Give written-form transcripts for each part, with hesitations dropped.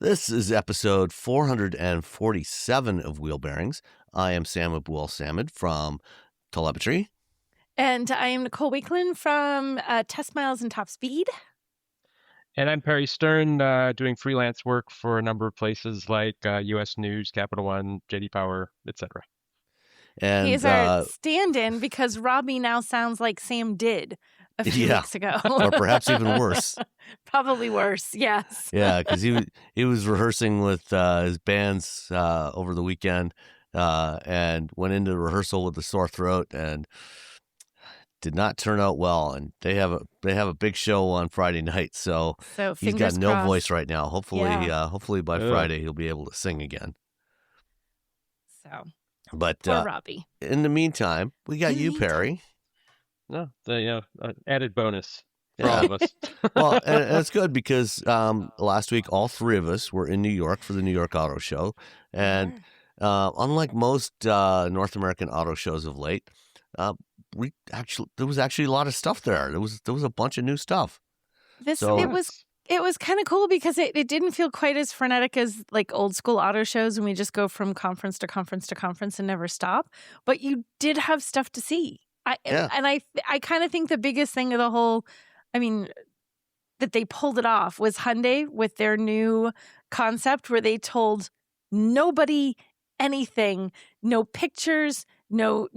This is episode 447 of Wheel Bearings. I am Sam Abul-Samad from Telemetry. And I am Nicole Wakelin from Test Miles and Top Speed. And I'm Perry Stern, doing freelance work for a number of places like U.S. News, Capital One, JD Power, etc. And he's our stand-in because Robbie now sounds like Sam did a few weeks ago. Or perhaps even worse. Probably worse, yes. Yeah, because he was rehearsing with his bands over the weekend and went into rehearsal with a sore throat and did not turn out well. And they have a big show on Friday night, so he's got no crossed. voice right now. Hopefully by Friday he'll be able to sing again. So, but poor Robbie. In the meantime, we got you, Perry. No, the added bonus for all of us. Well, and it's good because last week all three of us were in New York for the New York Auto Show, and unlike most North American auto shows of late, there was actually a lot of stuff there. There was a bunch of new stuff. It was kind of cool because it didn't feel quite as frenetic as like old school auto shows when we just go from conference to conference to conference and never stop. But you did have stuff to see. And I kind of think the biggest thing of the whole, that they pulled it off was Hyundai with their new concept where they told nobody anything, no pictures, no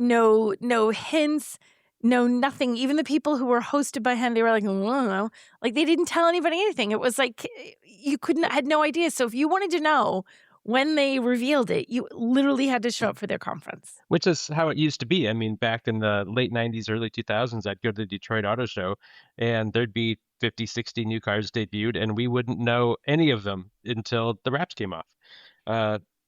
hints, no nothing. Even the people who were hosted by Hyundai were like, I don't know. Like they didn't tell anybody anything. It was like you had no idea. So if you wanted to know when they revealed it, you literally had to show up for their conference. Which is how it used to be. Back in the late 90s, early 2000s, I'd go to the Detroit Auto Show and there'd be 50, 60 new cars debuted and we wouldn't know any of them until the wraps came off,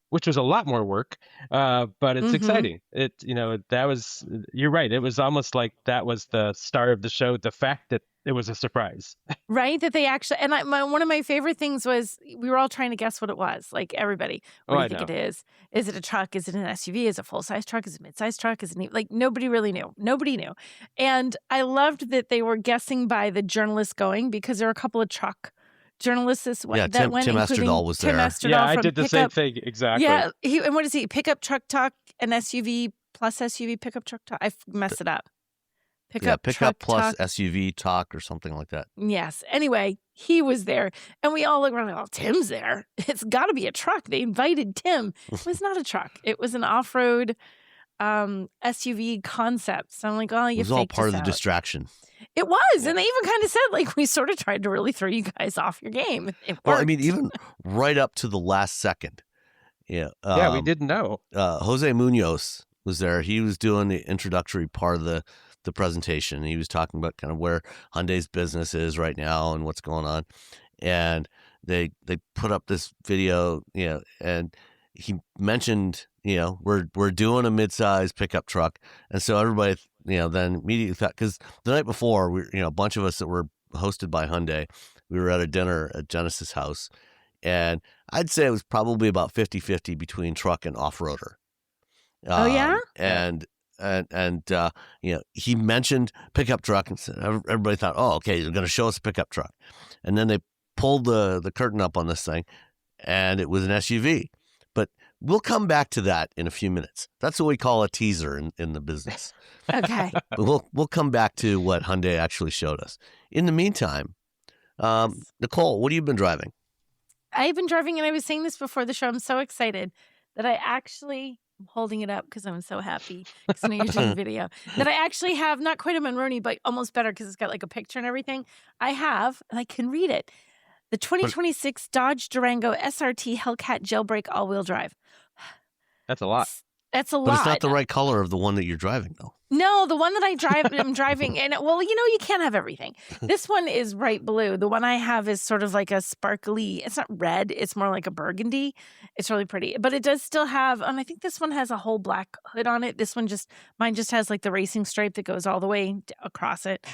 which was a lot more work, but it's exciting. You're right. It was almost like that was the star of the show, the fact that it was a surprise. Right, that they actually, and one of my favorite things was we were all trying to guess what it was. Like everybody, what do you think it is? Is it a truck? Is it an SUV? Is it a full-size truck? Is it a mid-size truck? Is it like nobody really knew. Nobody knew. And I loved that they were guessing by the journalists going because there were a couple of truck journalists that went, Tim Esterdahl was there. I did the same thing, exactly. Yeah, and what is he? Pickup truck talk and SUV plus SUV pickup truck talk. I messed it up. Pickup plus talk. SUV talk or something like that. Yes. Anyway, he was there, and we all looked around like, "Oh, Tim's there. It's got to be a truck." They invited Tim. It was not a truck. It was an off-road SUV concept. So I'm like, "Oh, you." It was all part of the distraction. It was, and they even kind of said, like, we sort of tried to really throw you guys off your game. Well, even right up to the last second. Yeah. We didn't know. Jose Munoz was there. He was doing the introductory part of the presentation. He was talking about kind of where Hyundai's business is right now and what's going on. And they put up this video, and he mentioned, we're doing a mid-size pickup truck. And so everybody, then immediately thought, because the night before, we, a bunch of us that were hosted by Hyundai, we were at a dinner at Genesis House. And I'd say it was probably about 50-50 between truck and off-roader. Oh, yeah? And he mentioned pickup truck and said, everybody thought, oh, okay, they're going to show us a pickup truck. And then they pulled the curtain up on this thing and it was an SUV. But we'll come back to that in a few minutes. That's what we call a teaser in the business. Okay. But we'll come back to what Hyundai actually showed us. In the meantime, Nicole, what have you been driving? I've been driving, and I was saying this before the show. I'm so excited that I'm holding it up because I'm so happy because I know you're doing video. That I actually have not quite a Monroney, but almost better because it's got like a picture and everything. I have, and I can read it. The 2026 Dodge Durango SRT Hellcat Jailbreak all-wheel drive. That's a lot. That's a lot. But it's not the right color of the one that you're driving, though. No, the one that I'm driving, and you can't have everything. This one is bright blue. The one I have is sort of like a sparkly, it's not red, it's more like a burgundy. It's really pretty, but it does still have, I think this one has a whole black hood on it. Mine just has like the racing stripe that goes all the way across it.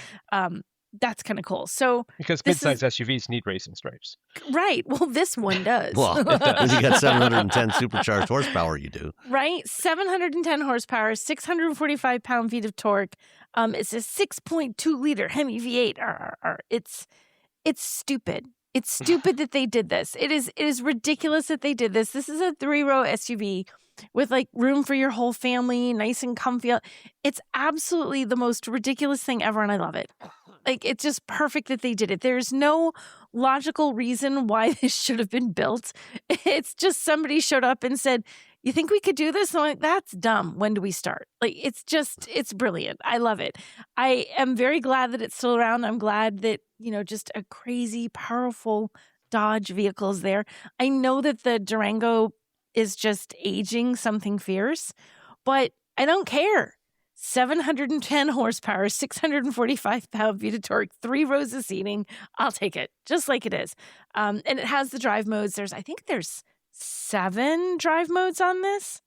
That's kind of cool. So because mid-size SUVs need racing stripes, right? Well, this one does. Well, you got 710 supercharged horsepower. You do, right? 710 horsepower, 645 pound-feet of torque. It's a 6.2 liter Hemi V8. It's stupid. It's stupid that they did this. It is ridiculous that they did this. This is a 3-row SUV with like room for your whole family, nice and comfy. It's absolutely the most ridiculous thing ever, and I love it. Like, it's just perfect that they did it. There's no logical reason why this should have been built. It's just somebody showed up and said, you think we could do this? And I'm like, that's dumb. When do we start? Like, it's brilliant. I love it. I am very glad that it's still around. I'm glad that, just a crazy, powerful Dodge vehicle is there. I know that the Durango is just aging something fierce, but I don't care. 710 horsepower, 645 pound-feet of torque, 3 rows of seating. I'll take it, just like it is. And it has the drive modes. I think there's 7 drive modes on this.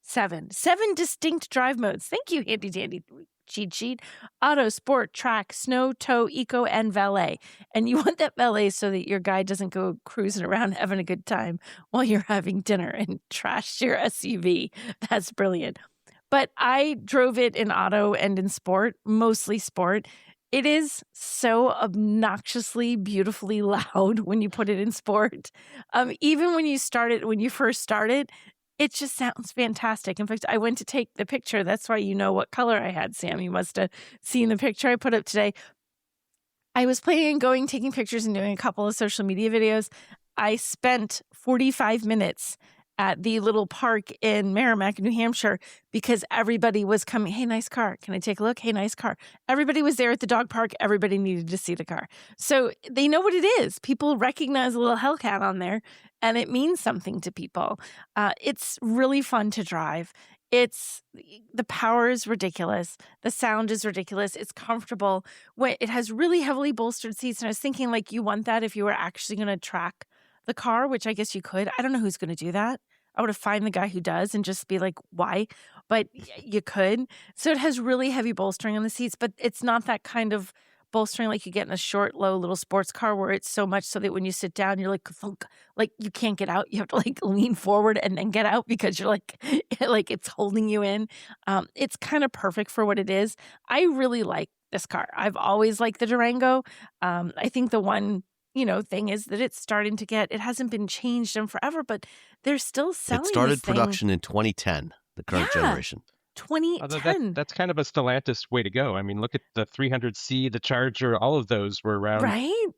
7 distinct drive modes. Thank you, handy dandy cheat sheet. Auto, Sport, Track, Snow, Tow, Eco, and Valet. And you want that valet so that your guy doesn't go cruising around having a good time while you're having dinner and trash your SUV. That's brilliant. But I drove it in auto and in sport, mostly sport. It is so obnoxiously, beautifully loud when you put it in sport. Even when you first start it, it just sounds fantastic. In fact, I went to take the picture. That's why you know what color I had, Sam. You must have seen the picture I put up today. I was planning on going, taking pictures and doing a couple of social media videos. I spent 45 minutes at the little park in Merrimack, New Hampshire, because everybody was coming. Hey, nice car. Can I take a look? Hey, nice car. Everybody was there at the dog park. Everybody needed to see the car. So they know what it is. People recognize a little Hellcat on there, and it means something to people. It's really fun to drive. The power is ridiculous. The sound is ridiculous. It's comfortable. It has really heavily bolstered seats. And I was thinking, like, you want that if you were actually going to track the car, which I guess you could. I don't know who's going to do that. I would have find the guy who does and just be like, why? But you could. So it has really heavy bolstering on the seats, but it's not that kind of bolstering like you get in a short, low little sports car where it's so much so that when you sit down, you're like, thunk, like you can't get out. You have to like lean forward and then get out because you're like it's holding you in. It's kind of perfect for what it is. I really like this car. I've always liked the Durango. I think the one thing is that it's starting to it hasn't been changed in forever, but they're still selling. It started production in 2010, the current generation. 2010. That's kind of a Stellantis way to go. I mean, look at the 300C, the Charger, all of those were around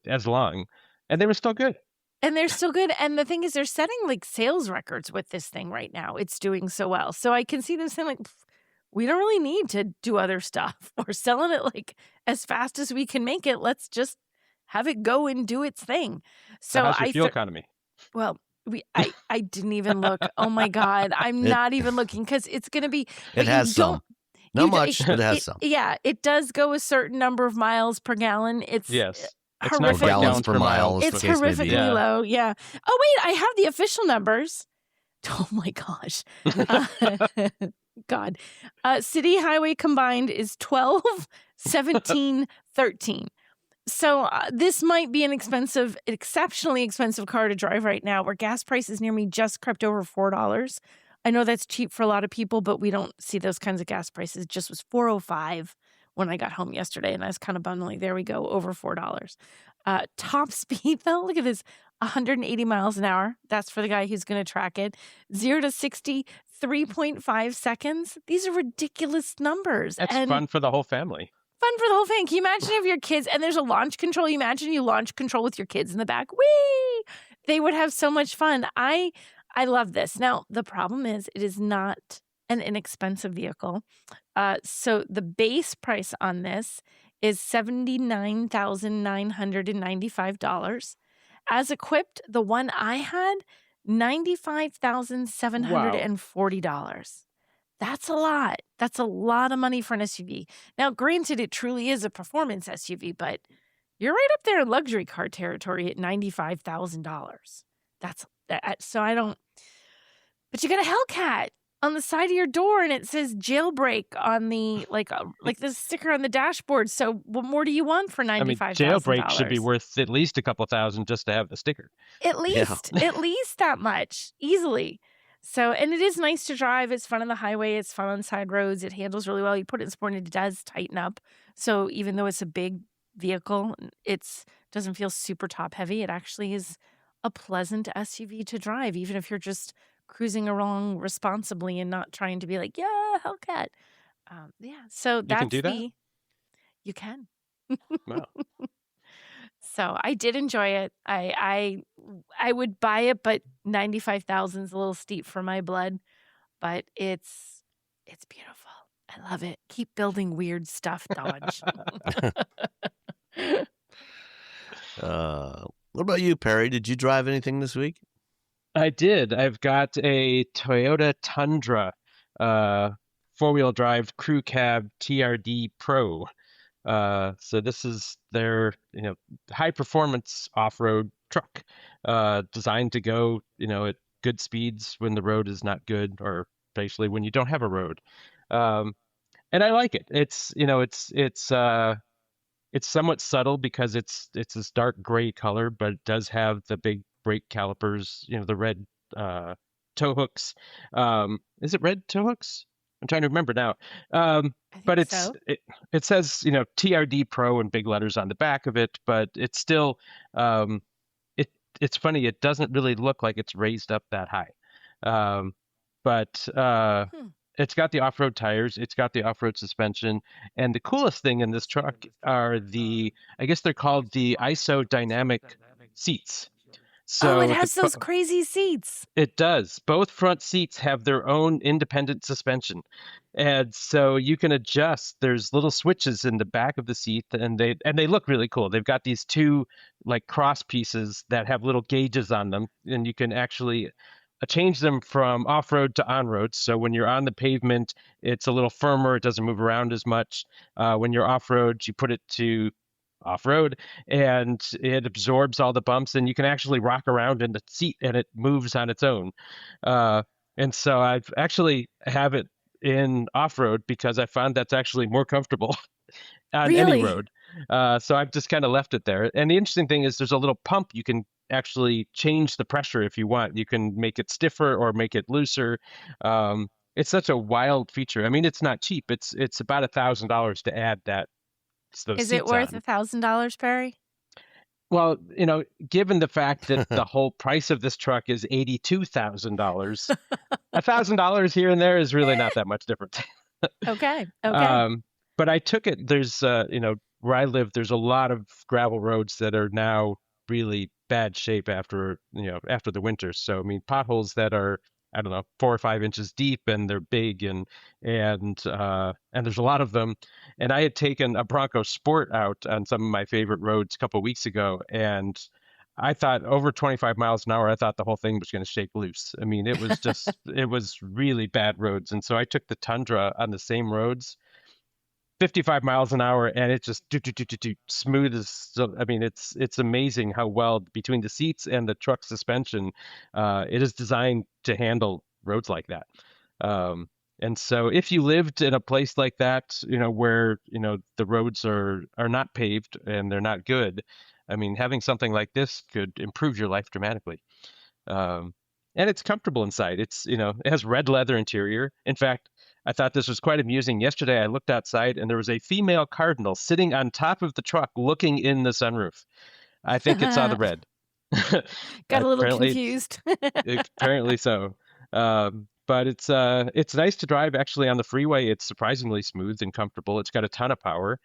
as long, and they were still good. And they're still good. And the thing is, they're setting like sales records with this thing right now. It's doing so well. So I can see them saying like, we don't really need to do other stuff. We're selling it like as fast as we can make it. Let's just have it go and do its thing. So how's your fuel economy? Well, I didn't even look. Oh my God. I'm not even looking because it's going to be. It has some. Not much, but it has some. Yeah, it does go a certain number of miles per gallon. It's horrific. Gallons per mile. It's horrifically low. Yeah. Oh, wait, I have the official numbers. Oh my gosh. God. City highway combined is 12, 17, 13. So this might be an exceptionally expensive car to drive right now, where gas prices near me just crept over $4. I know that's cheap for a lot of people, but we don't see those kinds of gas prices. It just was $4.05 when I got home yesterday, and I was kind of bummed. Like, there we go, over $4. Top speed, though, look at this, 180 miles an hour. That's for the guy who's going to track it. 0 to 60, 3.5 seconds. These are ridiculous numbers. That's fun for the whole family. Fun for the whole thing. Can you imagine if your kids, and there's a launch control, you imagine you launch control with your kids in the back. Whee! They would have so much fun. I love this. Now, the problem is it is not an inexpensive vehicle. So the base price on this is $79,995. As equipped, the one I had, $95,740. Wow. That's a lot. That's a lot of money for an SUV. Now, granted, it truly is a performance SUV, but you're right up there in luxury car territory at $95,000. So I don't. But you got a Hellcat on the side of your door, and it says jailbreak on the like the sticker on the dashboard. So what more do you want for $95,000? I mean, jailbreak should be worth at least a couple thousand just to have the sticker. At least that much, easily. So, and it is nice to drive. It's fun on the highway. It's fun on side roads. It handles really well. You put it in sport and it does tighten up. So even though it's a big vehicle. It doesn't feel super top heavy. It actually is a pleasant SUV to drive, even if you're just cruising along responsibly and not trying to be like, yeah, Hellcat. So You can do that? you can. Wow. So I did enjoy it. I would buy it, but 95,000 is a little steep for my blood. But it's beautiful. I love it. Keep building weird stuff, Dodge. What about you, Perry? Did you drive anything this week? I did. I've got a Toyota Tundra, four-wheel drive crew cab TRD Pro. So this is their, high performance off-road truck, designed to go, at good speeds when the road is not good, or basically when you don't have a road. And I like it. It's somewhat subtle because it's this dark gray color, but it does have the big brake calipers, the red tow hooks. Is it red tow hooks? I'm trying to remember now. But it says, TRD Pro in big letters on the back of it, but it's still it's funny, it doesn't really look like it's raised up that high. But it's got the off-road tires, it's got the off-road suspension, and the coolest thing in this truck are I guess they're called the isodynamic seats. So it has those crazy seats. It does. Both front seats have their own independent suspension. And so you can adjust. There's little switches in the back of the seat, and they look really cool. They've got these two like cross pieces that have little gauges on them, and you can actually change them from off-road to on-road. So when you're on the pavement, it's a little firmer. It doesn't move around as much. When you're off-road, you put it to off-road and it absorbs all the bumps, and you can actually rock around in the seat and it moves on its own. And so I've actually have it in off-road because I found that's actually more comfortable on any road. So I've just kind of left it there. And the interesting thing is there's a little pump. You can actually change the pressure if you want. You can make it stiffer or make it looser. It's such a wild feature. I mean, it's not cheap. It's about $1,000 to add that. Is it worth $1,000, Perry? Well, given the fact that the whole price of this truck is $82,000, $1,000 here and there is really not that much difference. Okay. But I took it. There's, where I live, there's a lot of gravel roads that are now really bad shape after the winter. So I mean, potholes that are, I don't know, 4 or 5 inches deep, and they're big, and there's a lot of them. And I had taken a Bronco Sport out on some of my favorite roads a couple of weeks ago, and I thought over 25 miles an hour, I thought the whole thing was going to shake loose. I mean, it was just it was really bad roads. And so I took the Tundra on the same roads, 55 miles an hour, and it just smooth as. So, I mean, it's amazing how well between the seats and the truck suspension, it is designed to handle roads like that. And so if you lived in a place like that, where the roads are not paved and they're not good, I mean, having something like this could improve your life dramatically. And it's comfortable inside. It has red leather interior. In fact, I thought this was quite amusing. Yesterday, I looked outside and there was a female cardinal sitting on top of the truck looking in the sunroof. I think it saw the red. Got a little confused. Apparently so. But it's nice to drive actually on the freeway. It's surprisingly smooth and comfortable. It's got a ton of power.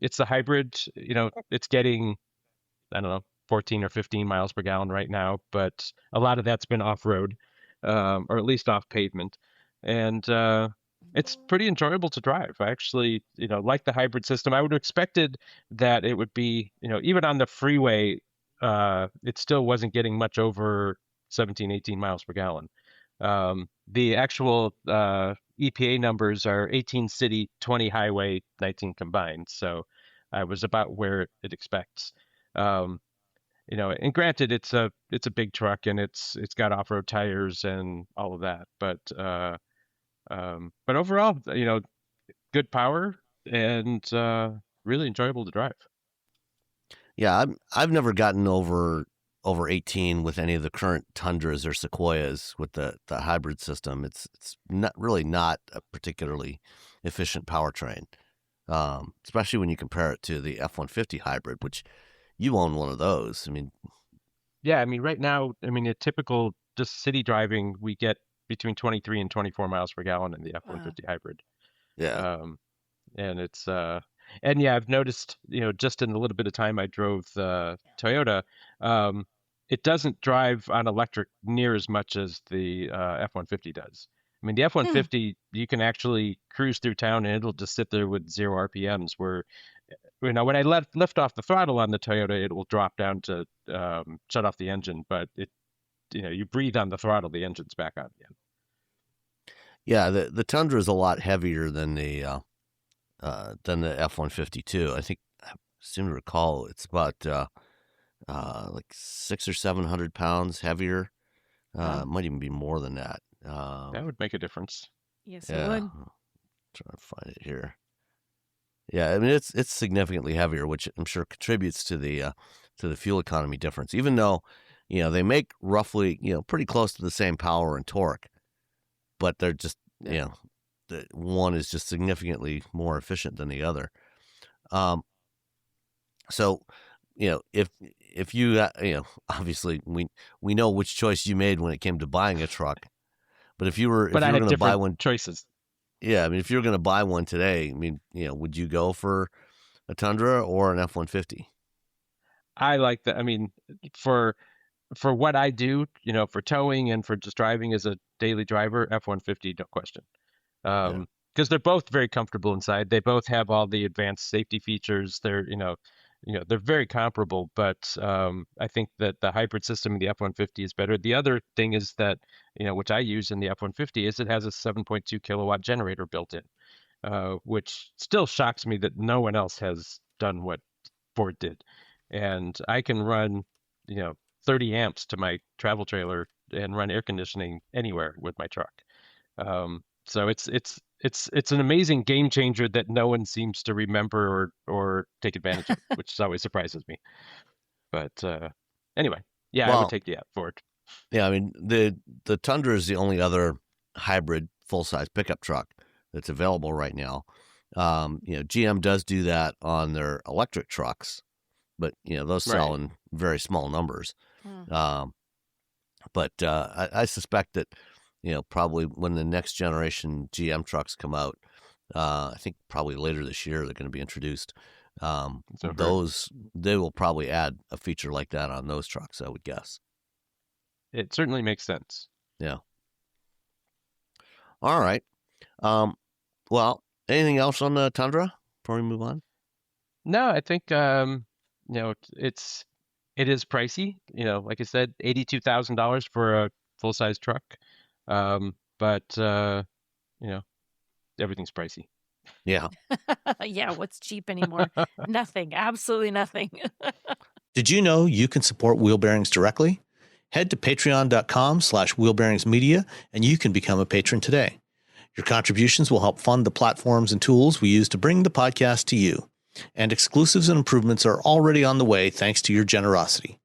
It's the hybrid. It's getting, I don't know, 14 or 15 miles per gallon right now, but a lot of that's been off-road, or at least off pavement. And it's pretty enjoyable to drive. I actually, like the hybrid system. I would have expected that it would be, even on the freeway, it still wasn't getting much over 17, 18 miles per gallon. The actual EPA numbers are 18 city, 20 highway, 19 combined. So I was about where it expects. And granted, it's a big truck and it's got off-road tires and all of that, but overall, good power and really enjoyable to drive. Yeah, I've never gotten over 18 with any of the current Tundras or Sequoias with the hybrid system. It's not a particularly efficient powertrain. especially when you compare it to the F-150 hybrid, which you own one of those. I mean, Yeah, I mean, right now, I mean, a typical just city driving, we get between 23 and 24 miles per gallon in the F-150 hybrid. yeah, Um, and and yeah, I've noticed, just in the little bit of time I drove the Toyota, um, it doesn't drive on electric near as much as the F-150 does. I mean, the F-150, you can actually cruise through town and it'll just sit there with 0 RPMs, where when I lift off the throttle on the Toyota, it will drop down to shut off the engine, but you breathe on the throttle, the engine's back on again. yeah. The Tundra is a lot heavier than the F-150 too. I think I seem to recall it's about like 600 or 700 pounds heavier. It might even be more than that. That would make a difference. Yes, it would. Trying to find it here. Yeah, I mean it's significantly heavier, which I'm sure contributes to the fuel economy difference. Even though, they make roughly, pretty close to the same power and torque, but they're just, the one is just significantly more efficient than the other. So, if you, obviously we know which choice you made when it came to buying a truck, but if you were going to buy one, choices. Yeah, I mean, if you were going to buy one today, I mean, would you go for a Tundra or an F-150? I like that. I mean, for what I do, for towing and for just driving as a daily driver, F-150, no question. Because they're both very comfortable inside. They both have all the advanced safety features. They're, they're very comparable, but I think that the hybrid system in the F-150 is better. The other thing is that, which I use in the F-150, is it has a 7.2 kilowatt generator built in, which still shocks me that no one else has done what Ford did. And I can run, 30 amps to my travel trailer and run air conditioning anywhere with my truck. So it's an amazing game changer that no one seems to remember or take advantage of, which always surprises me. But anyway, yeah, I would take the Ford. Yeah, I mean the Tundra is the only other hybrid full-size pickup truck that's available right now. GM does do that on their electric trucks, but those sell in very small numbers. But I suspect that probably when the next generation GM trucks come out, I think probably later this year they're going to be introduced. They will probably add a feature like that on those trucks, I would guess. It certainly makes sense. Yeah. All right. Well, anything else on the Tundra before we move on? No, I think it is pricey. Like I said, $82,000 for a full size truck. But everything's pricey. Yeah. Yeah, what's cheap anymore? Nothing. Absolutely nothing. Did you know you can support Wheel Bearings directly? Head to patreon.com/wheelbearingsmedia and you can become a patron today. Your contributions will help fund the platforms and tools we use to bring the podcast to you. And exclusives and improvements are already on the way thanks to your generosity.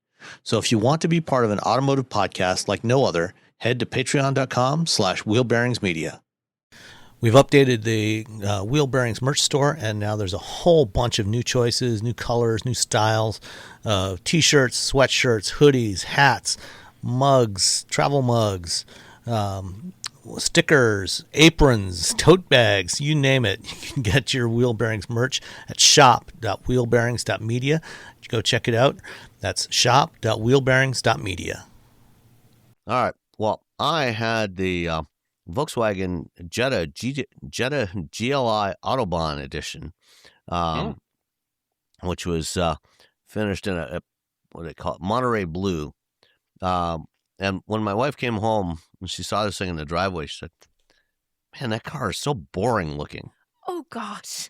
So if you want to be part of an automotive podcast like no other, head to patreon.com/wheelbearingsmedia. We've updated the Wheel Bearings merch store, and now there's a whole bunch of new choices, new colors, new styles, t-shirts, sweatshirts, hoodies, hats, mugs, travel mugs, stickers, aprons, tote bags, you name it. You can get your Wheel Bearings merch at shop.wheelbearings.media. Go check it out. That's shop.wheelbearings.media. All right. Well, I had the Volkswagen Jetta GLI Autobahn edition, which was finished in a what they call it, Monterey blue. And when my wife came home and she saw this thing in the driveway, she said, "Man, that car is so boring looking." Oh gosh,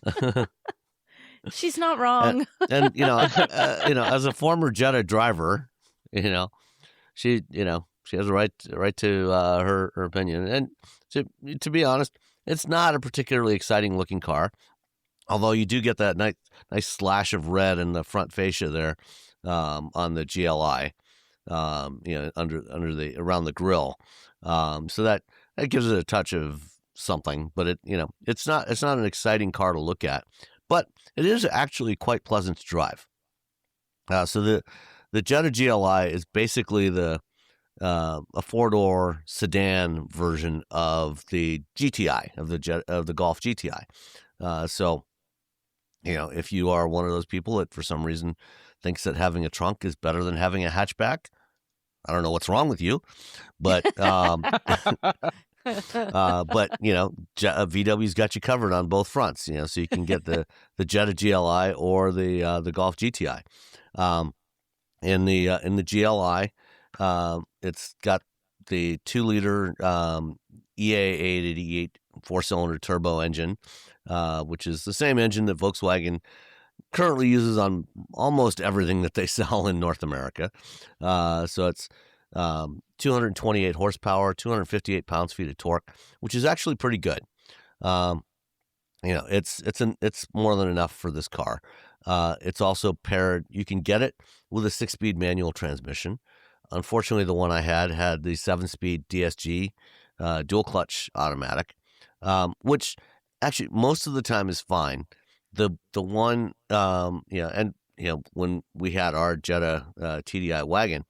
she's not wrong. And as a former Jetta driver, she has a right to her opinion. And to be honest, it's not a particularly exciting looking car, although you do get that nice slash of red in the front fascia there on the GLI, around the grill, so that gives it a touch of something. But it's not an exciting car to look at. but it is actually quite pleasant to drive. So the Jetta GLI is basically a 4-door sedan version of the GTI, of the Golf GTI. So, if you are one of those people that for some reason thinks that having a trunk is better than having a hatchback, I don't know what's wrong with you, but VW's got you covered on both fronts. So you can get the Jetta GLI or the Golf GTI. In the GLI, it's got the 2-liter EA888 4-cylinder turbo engine, which is the same engine that Volkswagen currently uses on almost everything that they sell in North America. So it's 228 horsepower, 258 pounds-feet of torque, which is actually pretty good. It's more than enough for this car. It's also paired. You can get it with a 6-speed manual transmission. Unfortunately, the one I had the 7-speed DSG dual clutch automatic, which actually most of the time is fine. The one, when we had our Jetta TDI wagon,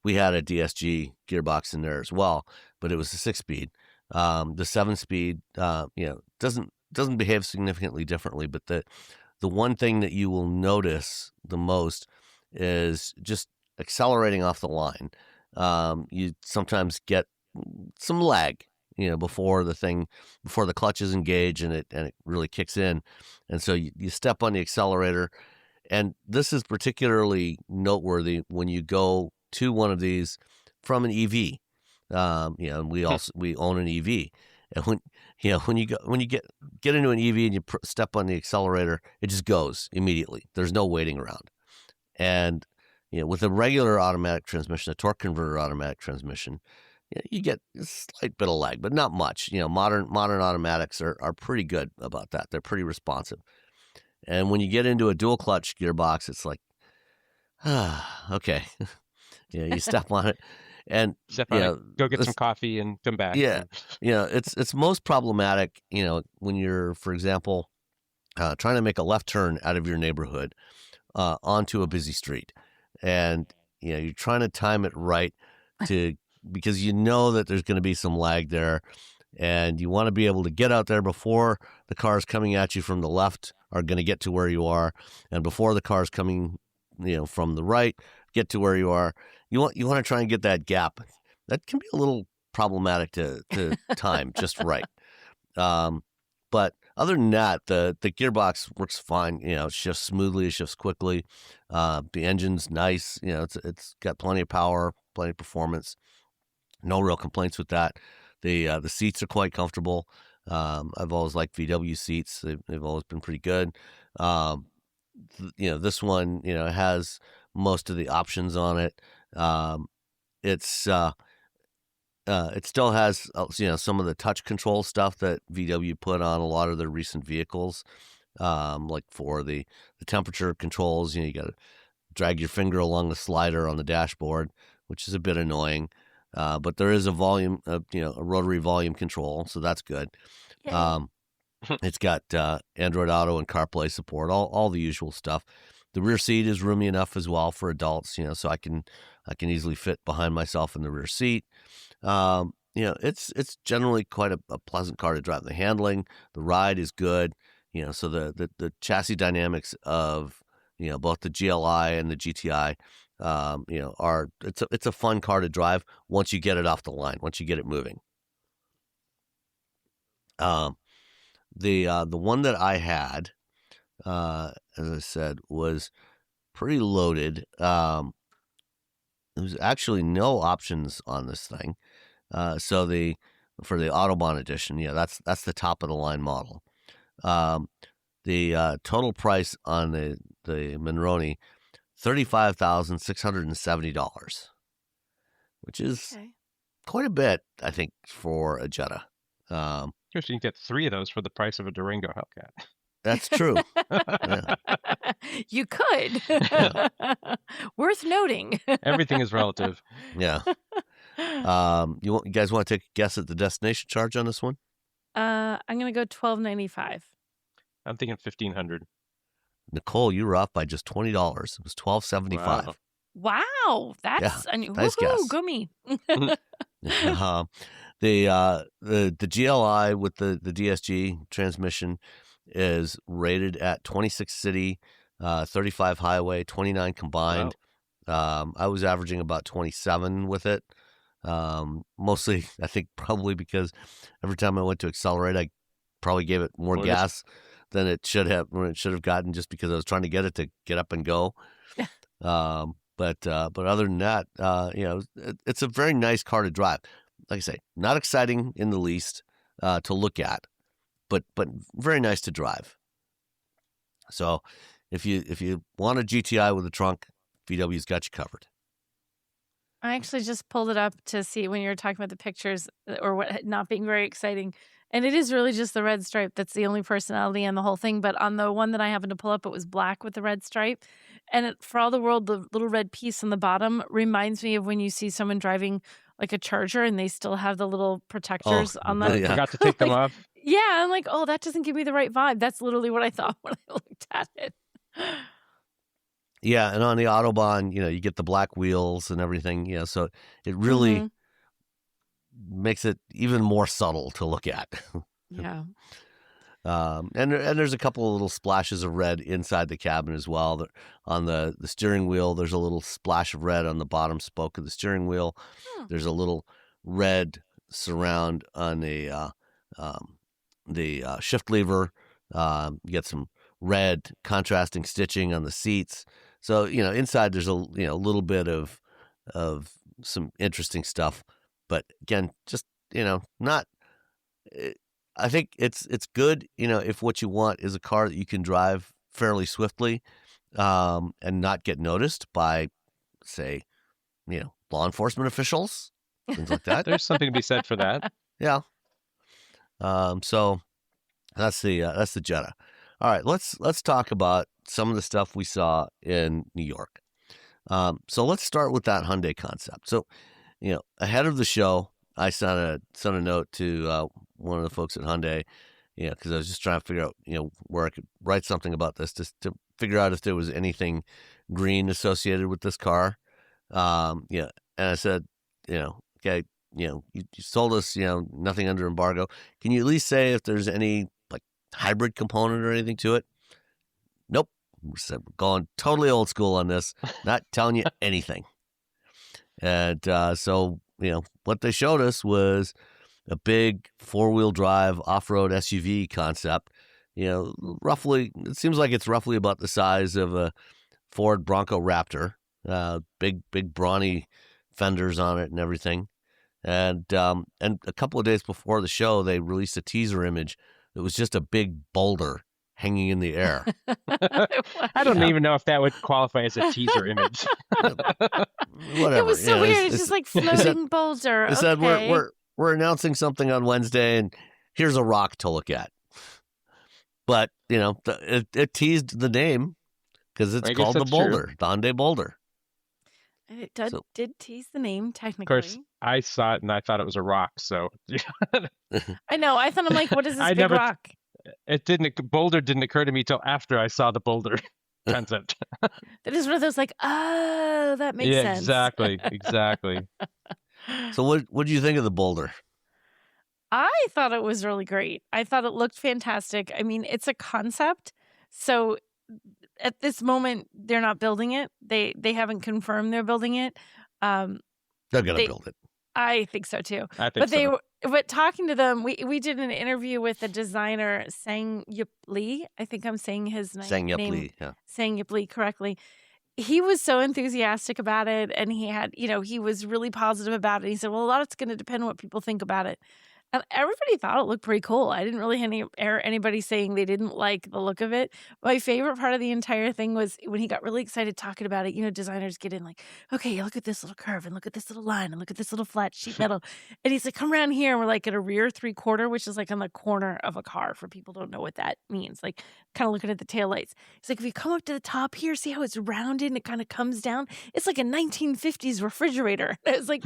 we had a DSG gearbox in there as well, but it was a 6-speed. The 7-speed, doesn't behave significantly differently, but the one thing that you will notice the most is just accelerating off the line. You sometimes get some lag, before the clutch is engaged and it really kicks in. And so you step on the accelerator, and this is particularly noteworthy when you go to one of these from an EV. And we own an EV. And when you get into an EV and you step on the accelerator, it just goes immediately. There's no waiting around. And with a regular automatic transmission, a torque converter automatic transmission, you get a slight bit of lag, but not much. Modern automatics are pretty good about that. They're pretty responsive. And when you get into a dual clutch gearbox, it's like, okay, you step on it. And go get some coffee and come back. Yeah, it's most problematic, when you're, for example, trying to make a left turn out of your neighborhood onto a busy street, and you're trying to time it right because that there's going to be some lag there, and you want to be able to get out there before the cars coming at you from the left are going to get to where you are, and before the cars coming, from the right get to where you are. You want to try and get that gap. That can be a little problematic to time just right. But other than that, the gearbox works fine. It shifts smoothly, it shifts quickly. The engine's nice. It's got plenty of power, plenty of performance. No real complaints with that. The seats are quite comfortable. I've always liked VW seats. They've always been pretty good. This one, has most of the options on it. It still has some of the touch control stuff that VW put on a lot of their recent vehicles, like for the temperature controls. You got to drag your finger along the slider on the dashboard, which is a bit annoying. But there is a volume, a rotary volume control, so that's good. It's got Android Auto and CarPlay support, all the usual stuff. The rear seat is roomy enough as well for adults, so I can easily fit behind myself in the rear seat. It's generally quite a pleasant car to drive. The handling, the ride is good. So the chassis dynamics of both the GLI and the GTI, it's a fun car to drive once you get it off the line, once you get it moving. The one that I had, as I said, was pretty loaded. There was actually no options on this thing. So for the Autobahn edition, that's the top of the line model. The total price on the Monroney, $35,670, which is quite a bit, I think, for a Jetta. You can get 3 of those for the price of a Durango Hellcat. That's true. Yeah. You could. Worth noting. Everything is relative. Yeah. You guys want to take a guess at the destination charge on this one? I'm gonna go $1,295. I'm thinking $1,500. Nicole, you were off by just $20. It was $12.75. Wow, that's nice woohoo, guess. go me. The GLI with the DSG transmission is rated at 26 city, 35 highway, 29 combined. Wow. I was averaging about 27 with it. Mostly, I think probably because every time I went to accelerate, I probably gave it more gas than it should have gotten, just because I was trying to get it to get up and go. But other than that, it's a very nice car to drive. Like I say, not exciting in the least to look at, but very nice to drive. So if you want a GTI with a trunk, VW's got you covered. I actually just pulled it up to see when you were talking about the pictures or what not being very exciting. And it is really just the red stripe. That's the only personality in the whole thing. But on the one that I happened to pull up, it was black with the red stripe. And for all the world, the little red piece on the bottom reminds me of when you see someone driving like a Charger and they still have the little protectors on them. I forgot to take them off. Yeah, I'm like, oh, that doesn't give me the right vibe. That's literally what I thought when I looked at it. Yeah, and on the Autobahn, you get the black wheels and everything, so it really makes it even more subtle to look at. Yeah. And there's a couple of little splashes of red inside the cabin as well. On the steering wheel, there's a little splash of red on the bottom spoke of the steering wheel. There's a little red surround on the shift lever. You get some red contrasting stitching on the seats. So, inside there's a little bit of some interesting stuff, but again, just, not, I think it's good, if what you want is a car that you can drive fairly swiftly, and not get noticed by, say, law enforcement officials, things like that. There's something to be said for that. Yeah. So that's the Jetta. All right, let's talk about some of the stuff we saw in New York. So let's start with that Hyundai concept. So, ahead of the show, I sent a note to one of the folks at Hyundai, because I was just trying to figure out, where I could write something about this, just to figure out if there was anything green associated with this car. And I said, okay, you sold us, nothing under embargo. Can you at least say if there's any like hybrid component or anything to it? Nope. We're going totally old school on this, not telling you anything. And so, what they showed us was a big 4-wheel drive off-road SUV concept. Roughly, it seems like it's roughly about the size of a Ford Bronco Raptor. Big brawny fenders on it and everything. And a couple of days before the show, they released a teaser image that was just a big boulder hanging in the air. I don't even know if that would qualify as a teaser image. Whatever. It was so weird. It's just like floating boulder. It said we're announcing something on Wednesday, and here's a rock to look at. But it teased the name because it's called the Boulder, true. The Hyundai Boulder. It did tease the name technically. Of course, I saw it and I thought it was a rock. So I know. I'm like, what is this big rock? Boulder didn't occur to me till after I saw the Boulder concept. That is one of those like, oh, that makes sense. Exactly. So what do you think of the Boulder? I thought it was really great. I thought it looked fantastic. I mean, it's a concept. So at this moment, they're not building it. They haven't confirmed they're building it. They're going to build it. I think so too. But talking to them, we did an interview with the designer Sang-Yup Lee. I think I'm saying his name. Sang-Yup Lee, yeah. Sang-Yup Lee correctly. He was so enthusiastic about it, and he had, he was really positive about it. He said, well, a lot of it's going to depend on what people think about it. And everybody thought it looked pretty cool. I didn't really hear anybody saying they didn't like the look of it. My favorite part of the entire thing was when he got really excited talking about it. Designers get in like, okay, look at this little curve and look at this little line and look at this little flat sheet metal. And he's like, come around here. And we're like at a rear 3/4, which is like on the corner of a car for people who don't know what that means. Like kind of looking at the taillights. He's like, if you come up to the top here, see how it's rounded and it kind of comes down? It's like a 1950s refrigerator. I was like,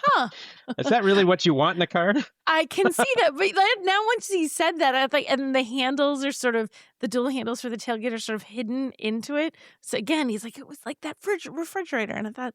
Huh. Is that really what you want in a car? I can see that, but now once he said that, I think, and the handles are sort of, the dual handles for the tailgate are sort of hidden into it. So again, he's like, it was like that refrigerator, and I thought,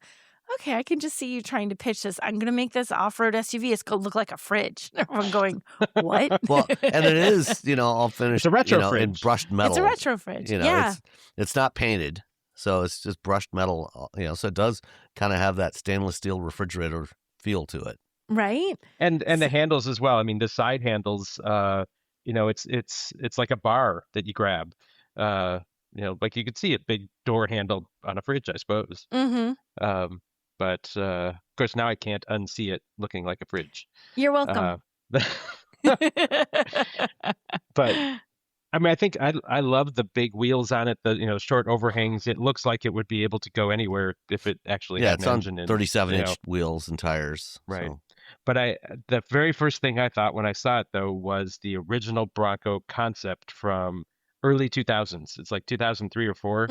okay, I can just see you trying to pitch this. I'm going to make this off-road SUV. It's going to look like a fridge. Everyone going, what? Well, and it is, all finished, It's a retro fridge. in brushed metal. It's a retro fridge. Yeah. It's not painted, so it's just brushed metal. So it does kind of have that stainless steel refrigerator feel to it. Right. And the handles as well. I mean, the side handles, it's like a bar that you grab. Like you could see a big door handle on a fridge, I suppose. Mm-hmm. But of course, now I can't unsee it looking like a fridge. You're welcome. But I mean, I think I love the big wheels on it, the short overhangs. It looks like it would be able to go anywhere if it actually had it's an on engine in 37-inch wheels and tires. Right. So. But the very first thing I thought when I saw it, though, was the original Bronco concept from early 2000s. It's like 2003 or 4.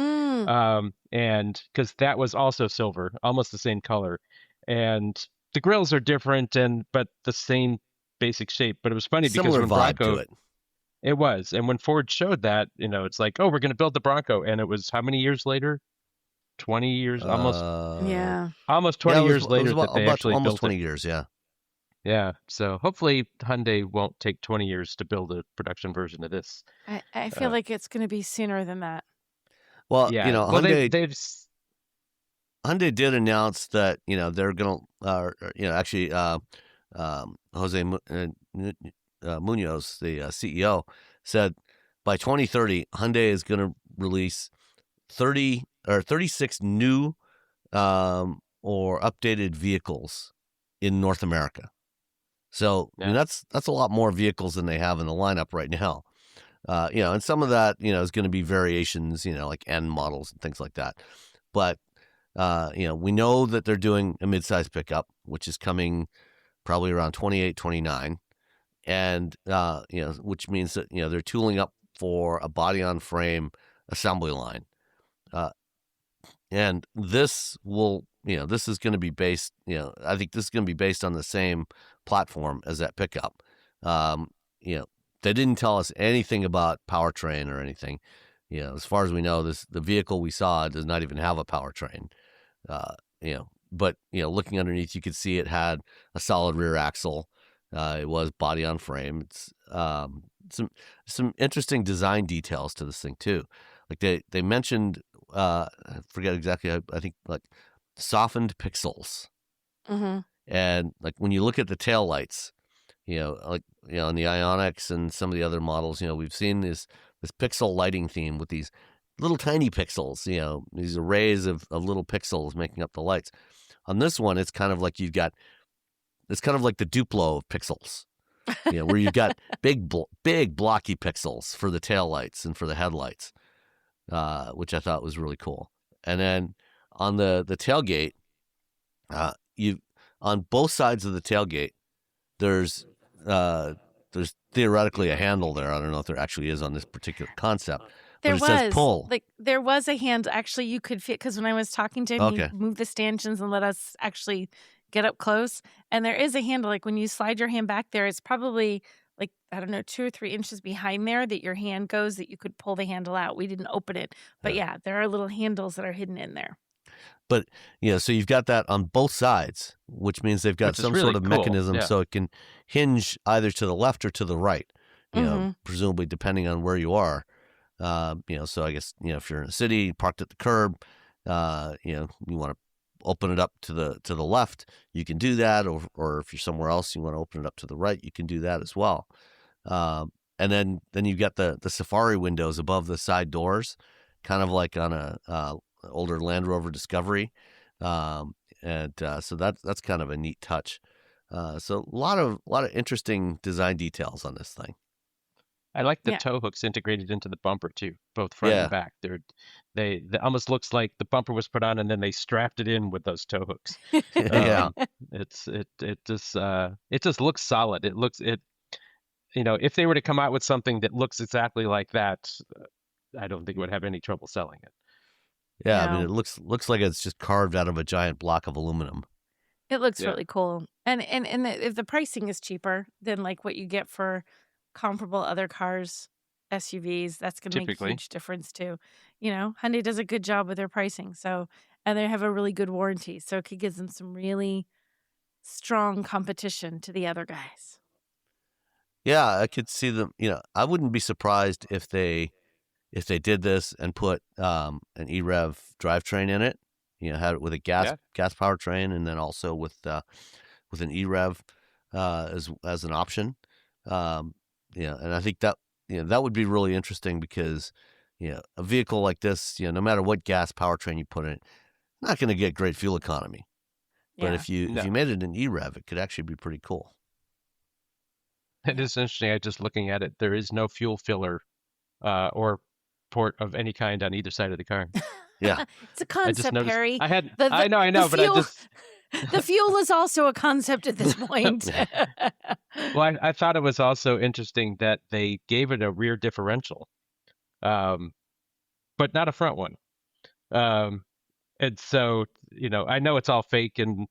And because that was also silver, almost the same color. And the grills are different, but the same basic shape. But it was funny because Similar when vibe Bronco, to it. It was. And when Ford showed that, it's like, oh, we're going to build the Bronco. And it was how many years later? 20 years, almost 20 years later that they actually almost built 20 it. years, yeah. Yeah, so hopefully Hyundai won't take 20 years to build a production version of this. I feel like it's going to be sooner than that. Well, Yeah, Hyundai, Hyundai did announce that, they're going to, Jose Munoz, the CEO, said by 2030, Hyundai is going to release 36 new or updated vehicles in North America. So I mean, that's a lot more vehicles than they have in the lineup right now. And some of that, is going to be variations, like N models and things like that. But, we know that they're doing a midsize pickup, which is coming probably around 28, 29. And, which means that, they're tooling up for a body on frame assembly line. And this will, this is going to be based, I think this is going to be based on the same platform as that pickup. They didn't tell us anything about powertrain or anything. As far as we know, the vehicle we saw does not even have a powertrain. But looking underneath, you could see it had a solid rear axle. It was body on frame. It's some interesting design details to this thing too. Like they mentioned, I forget exactly. I think like softened pixels. Mm-hmm. And like when you look at the taillights, on the Ioniqs and some of the other models, we've seen this pixel lighting theme with these little tiny pixels, these arrays of little pixels making up the lights. On this one, it's kind of like it's kind of like the Duplo of pixels, where you've got big blocky pixels for the taillights and for the headlights, which I thought was really cool. And then on the tailgate, on both sides of the tailgate, there's theoretically a handle there. I don't know if there actually is on this particular concept. There but it says pull. There was a hand. Actually, you could fit, because when I was talking to him, he moved the stanchions and let us actually get up close. And there is a handle. Like when you slide your hand back there, it's probably like, I don't know, 2 or 3 inches behind there that your hand goes, that you could pull the handle out. We didn't open it. But yeah, there are little handles that are hidden in there. But, so you've got that on both sides, which means they've got some sort of mechanism so it can hinge either to the left or to the right, presumably depending on where you are. So I guess, if you're in a city, parked at the curb, you want to open it up to the left, you can do that. Or if you're somewhere else, you want to open it up to the right, you can do that as well. And then you've got the safari windows above the side doors, kind of like on a older Land Rover Discovery. So that's kind of a neat touch. So a lot of interesting design details on this thing. I like the tow hooks integrated into the bumper too, both front and back. They almost looks like the bumper was put on and then they strapped it in with those tow hooks. It just looks solid. If they were to come out with something that looks exactly like that, I don't think it would have any trouble selling it. Yeah, I mean, it looks like it's just carved out of a giant block of aluminum. It looks really cool. And if the pricing is cheaper than like what you get for comparable other cars, SUVs, that's going to make a Typically. huge difference too. You know, Hyundai does a good job with their pricing. So, and they have a really good warranty. So it could give them some really strong competition to the other guys. Yeah, I could see them. I wouldn't be surprised if they did this and put an eRev drivetrain in it. Had it with a gas powertrain, and then also with an eRev as an option. And I think that that would be really interesting because a vehicle like this, no matter what gas powertrain you put in it, not going to get great fuel economy. But if you made it an eRev, it could actually be pretty cool. It is interesting. Just looking at it, there is no fuel filler or port of any kind on either side of the car. Yeah, it's a concept, Harry. I know, but fuel, I just the fuel is also a concept at this point. Well, I thought it was also interesting that they gave it a rear differential, but not a front one. And so, I know it's all fake and,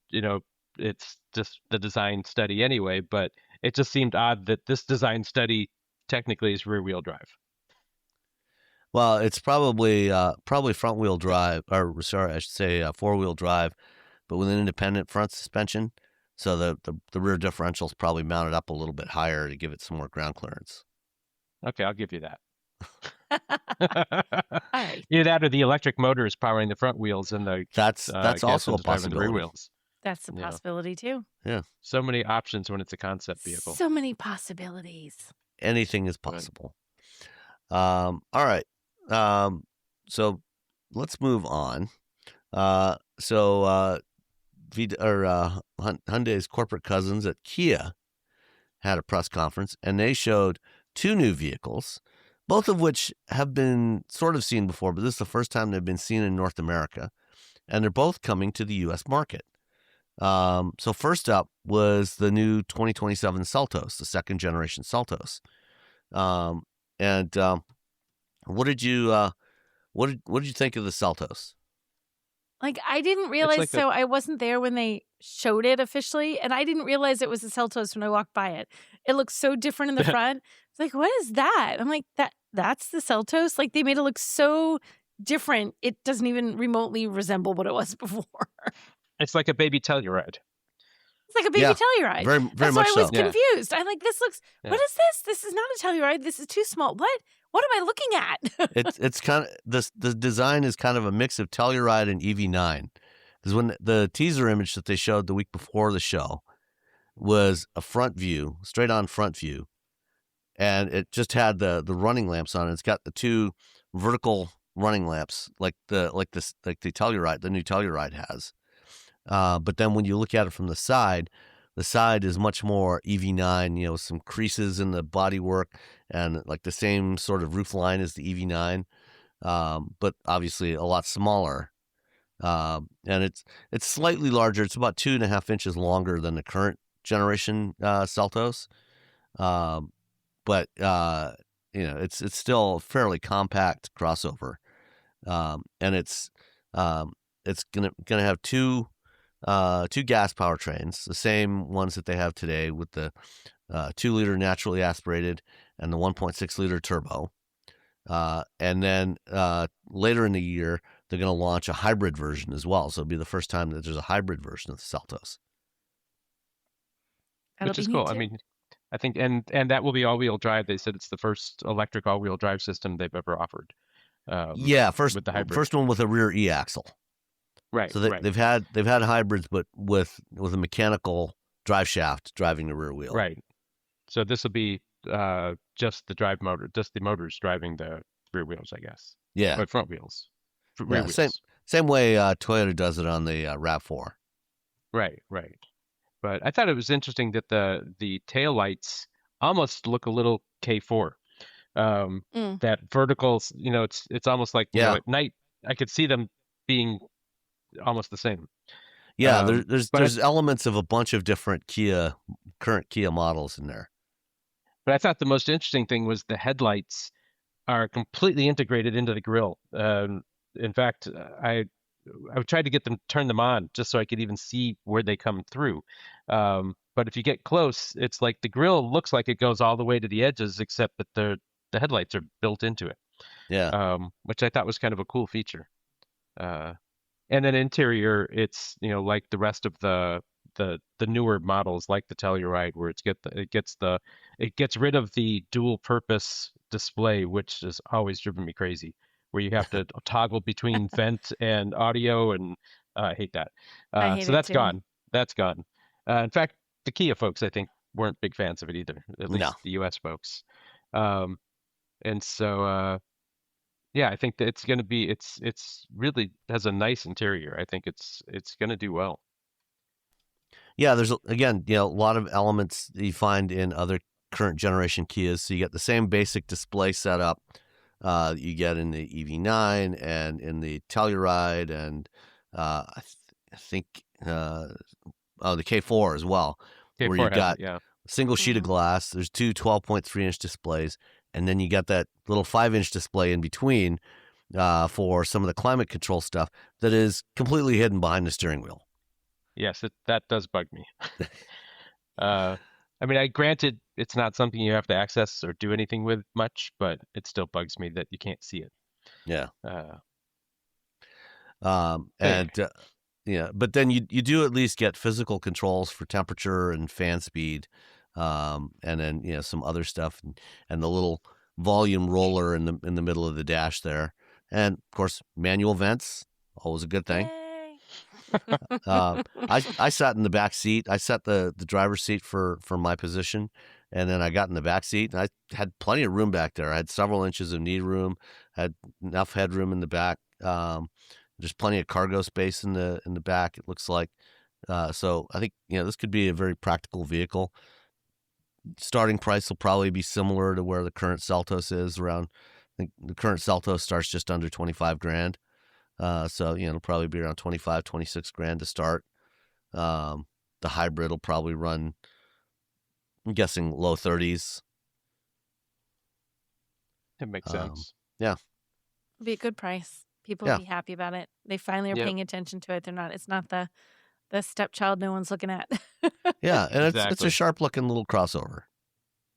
it's just the design study anyway, but it just seemed odd that this design study technically is rear wheel drive. Well, it's probably front wheel drive, or sorry, I should say 4-wheel drive, but with an independent front suspension. So the rear differential is probably mounted up a little bit higher to give it some more ground clearance. Okay, I'll give you that. All right. Either that or the electric motor is powering the front wheels and that's also a possibility. The rear wheels. That's a possibility too. Yeah. So many options when it's a concept vehicle. So many possibilities. Anything is possible. All right. So let's move on. Hyundai's corporate cousins at Kia had a press conference, and they showed 2 new vehicles, both of which have been sort of seen before, but this is the first time they've been seen in North America, and they're both coming to the U.S. market. So first up was the new 2027 Seltos, the second generation Seltos. What did you think of the Seltos? Like, I didn't realize, I wasn't there when they showed it officially, and I didn't realize it was a Seltos when I walked by it. It looks so different in the front. It's like, what is that? I'm like, that's the Seltos? Like, they made it look so different. It doesn't even remotely resemble what it was before. It's like a baby Telluride. It's like a baby Telluride. Very That's much why I was so. confused. I'm like, this looks, what is this? This is not a Telluride. This is too small. What am I looking at? It's kind of the design is kind of a mix of Telluride and EV9. Because when the teaser image that they showed the week before the show was a front view, straight on front view, and it just had the running lamps on it. It's got the 2 vertical running lamps like the Telluride, the new Telluride has. But then when you look at it from the side is much more EV9, with some creases in the bodywork and like the same sort of roof line as the EV9, but obviously a lot smaller. And it's slightly larger. It's about 2.5 inches longer than the current generation Seltos. But it's still a fairly compact crossover. And it's gonna have 2 gas powertrains, the same ones that they have today with the 2-liter naturally aspirated and the 1.6-liter turbo. And then later in the year, they're going to launch a hybrid version as well. So it'll be the first time that there's a hybrid version of the Seltos. Which is cool. I mean, I think, and that will be all-wheel drive. They said it's the first electric all-wheel drive system they've ever offered. With the hybrid. First one with a rear e-axle. Right. So they've had hybrids, but with a mechanical drive shaft driving the rear wheel. Right. So this will be just the drive motor, just the motors driving the rear wheels, I guess. Yeah. But front wheels. Rear wheels. Same way Toyota does it on the RAV4. Right. But I thought it was interesting that the tail lights almost look a little K4. That vertical, it's almost like at night I could see them being almost the same. Yeah, there's elements of a bunch of different current Kia models in there. But I thought the most interesting thing was the headlights are completely integrated into the grille. In fact, I I tried to get them turn them on just so I could even see where they come through. But if you get close, it's like the grill looks like it goes all the way to the edges, except that the headlights are built into it. Yeah. Which I thought was kind of a cool feature. And then interior, it's like the rest of the newer models, like the Telluride, where it gets rid of the dual purpose display, which has always driven me crazy, where you have to toggle between vent and audio, and I hate that. I hate So it that's too. gone. That's gone. In fact, the Kia folks, I think, weren't big fans of it either, at least No. the US folks. And so yeah, I think that it's going to be it's really has a nice interior. I think it's going to do well. Yeah, there's again, a lot of elements that you find in other current generation Kias. So you get the same basic display setup that you get in the EV9 and in the Telluride, and I think the K4 as well, where K4 you has got it, yeah. a single sheet of glass. There's two 12.3-inch displays, and then you got that little 5-inch display in between for some of the climate control stuff that is completely hidden behind the steering wheel. Yes, that does bug me. I mean, granted, it's not something you have to access or do anything with much, but it still bugs me that you can't see it. Yeah. Hey. But then you do at least get physical controls for temperature and fan speed, and then some other stuff, and the little volume roller in the middle of the dash there, and of course manual vents, always a good thing. I sat in the back seat. I set the driver's seat for my position, and then I got in the back seat, and I had plenty of room back there. I had several inches of knee room, had enough headroom in the back. There's plenty of cargo space in the back, it looks like. So I think this could be a very practical vehicle. Starting price will probably be similar to where the current Seltos is around. I think the current Seltos starts just under $25,000. So it'll probably be around 25, 26 grand to start. The hybrid will probably run, I'm guessing, low 30s. It makes sense. Yeah. It'll be a good price. People will be happy about it. They finally are paying attention to it. It's not the stepchild no one's looking at. Yeah, and Exactly. it's a sharp looking little crossover.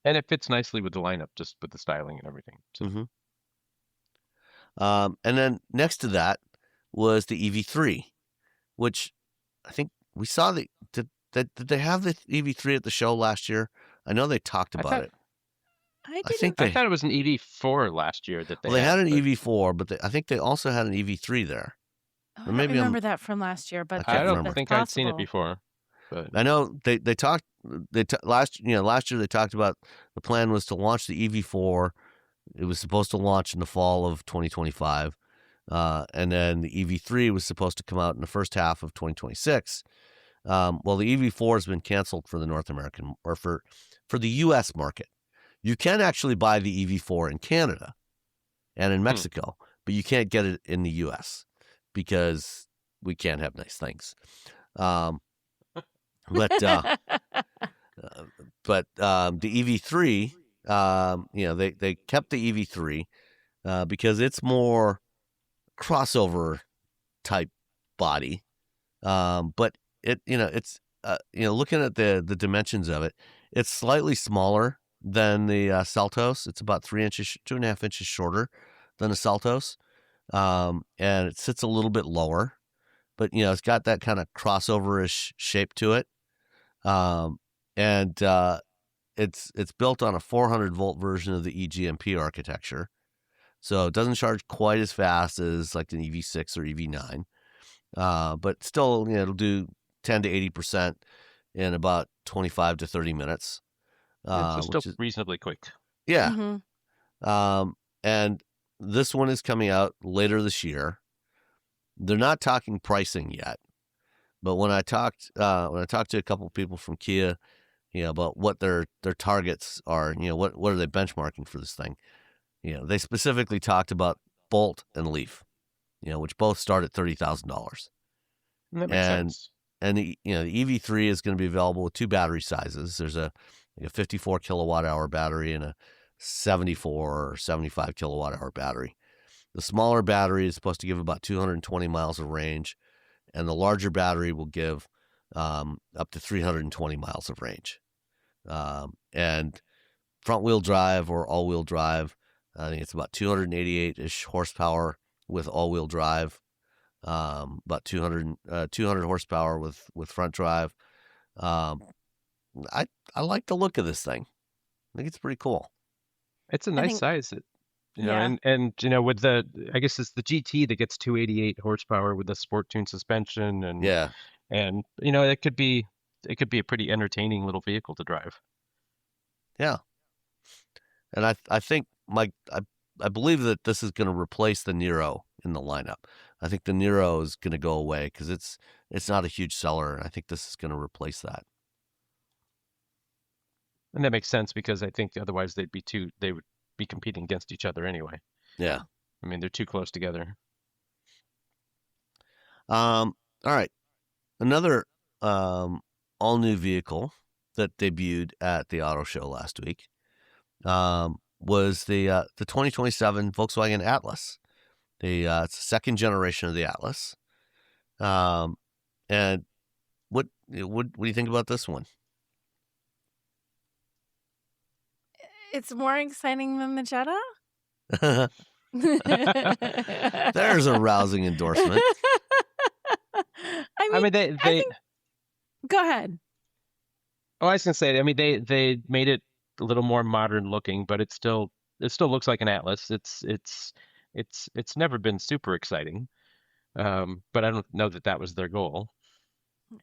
And it fits nicely with the lineup, just with the styling and everything. So. Mm-hmm. And then next to that was the EV3, which I think we saw did they have the EV3 at the show last year? I know they talked about it. I thought it was an EV4 last year that they Well, they had an EV4, but I think they also had an EV3 there. I don't remember that from last year, but I don't that's think possible. I'd seen it before. But I know they talked last year they talked about the plan was to launch the EV4. It was supposed to launch in the fall of 2025. And then the EV3 was supposed to come out in the first half of 2026. Well, the EV4 has been canceled for the North American, or for the U.S. market. You can actually buy the EV4 in Canada and in Mexico, but you can't get it in the U.S. because we can't have nice things. But the EV3, they kept the EV3 because it's more crossover type body, but it's looking at the dimensions of it, it's slightly smaller than the Seltos. It's about 2.5 inches shorter than the Seltos, and it sits a little bit lower, but it's got that kind of crossover-ish shape to it, and it's built on a 400-volt version of the eGMP architecture. So it doesn't charge quite as fast as like an EV6 or EV9, but still, it'll do 10 to 80% in about 25 to 30 minutes. so still reasonably quick. Yeah. Mm-hmm. And this one is coming out later this year. They're not talking pricing yet, but when I talked to a couple of people from Kia, about what their targets are, what are they benchmarking for this thing? They specifically talked about Bolt and Leaf, which both start at $30,000. That makes sense. And the EV3 is going to be available with two battery sizes. There's a 54 kilowatt hour battery and a 74 or 75 kilowatt hour battery. The smaller battery is supposed to give about 220 miles of range, and the larger battery will give up to 320 miles of range. And front-wheel drive or all-wheel drive, I think it's about 288-ish horsepower with all-wheel drive, about 200 horsepower with front drive. I like the look of this thing. I think it's pretty cool. It's a nice size. You know, Yeah. and you know, with I guess it's the GT that gets 288 horsepower with the sport tune suspension, and Yeah. and you know, it could be a pretty entertaining little vehicle to drive. Yeah. And I think I believe that this is going to replace the Nero in the lineup. I think the Nero is going to go away because it's not a huge seller. I think this is going to replace that. And that makes sense because I think otherwise they would be competing against each other anyway. Yeah. I mean, they're too close together. All right. Another all new vehicle that debuted at the auto show last week was the 2027 Volkswagen Atlas. It's the second generation of the Atlas. And what do you think about this one? It's more exciting than the Jetta? There's a rousing endorsement. I mean, they Go ahead. Oh, I was gonna say, I mean, they made it a little more modern looking, but it still looks like an Atlas. It's never been super exciting, but I don't know that was their goal.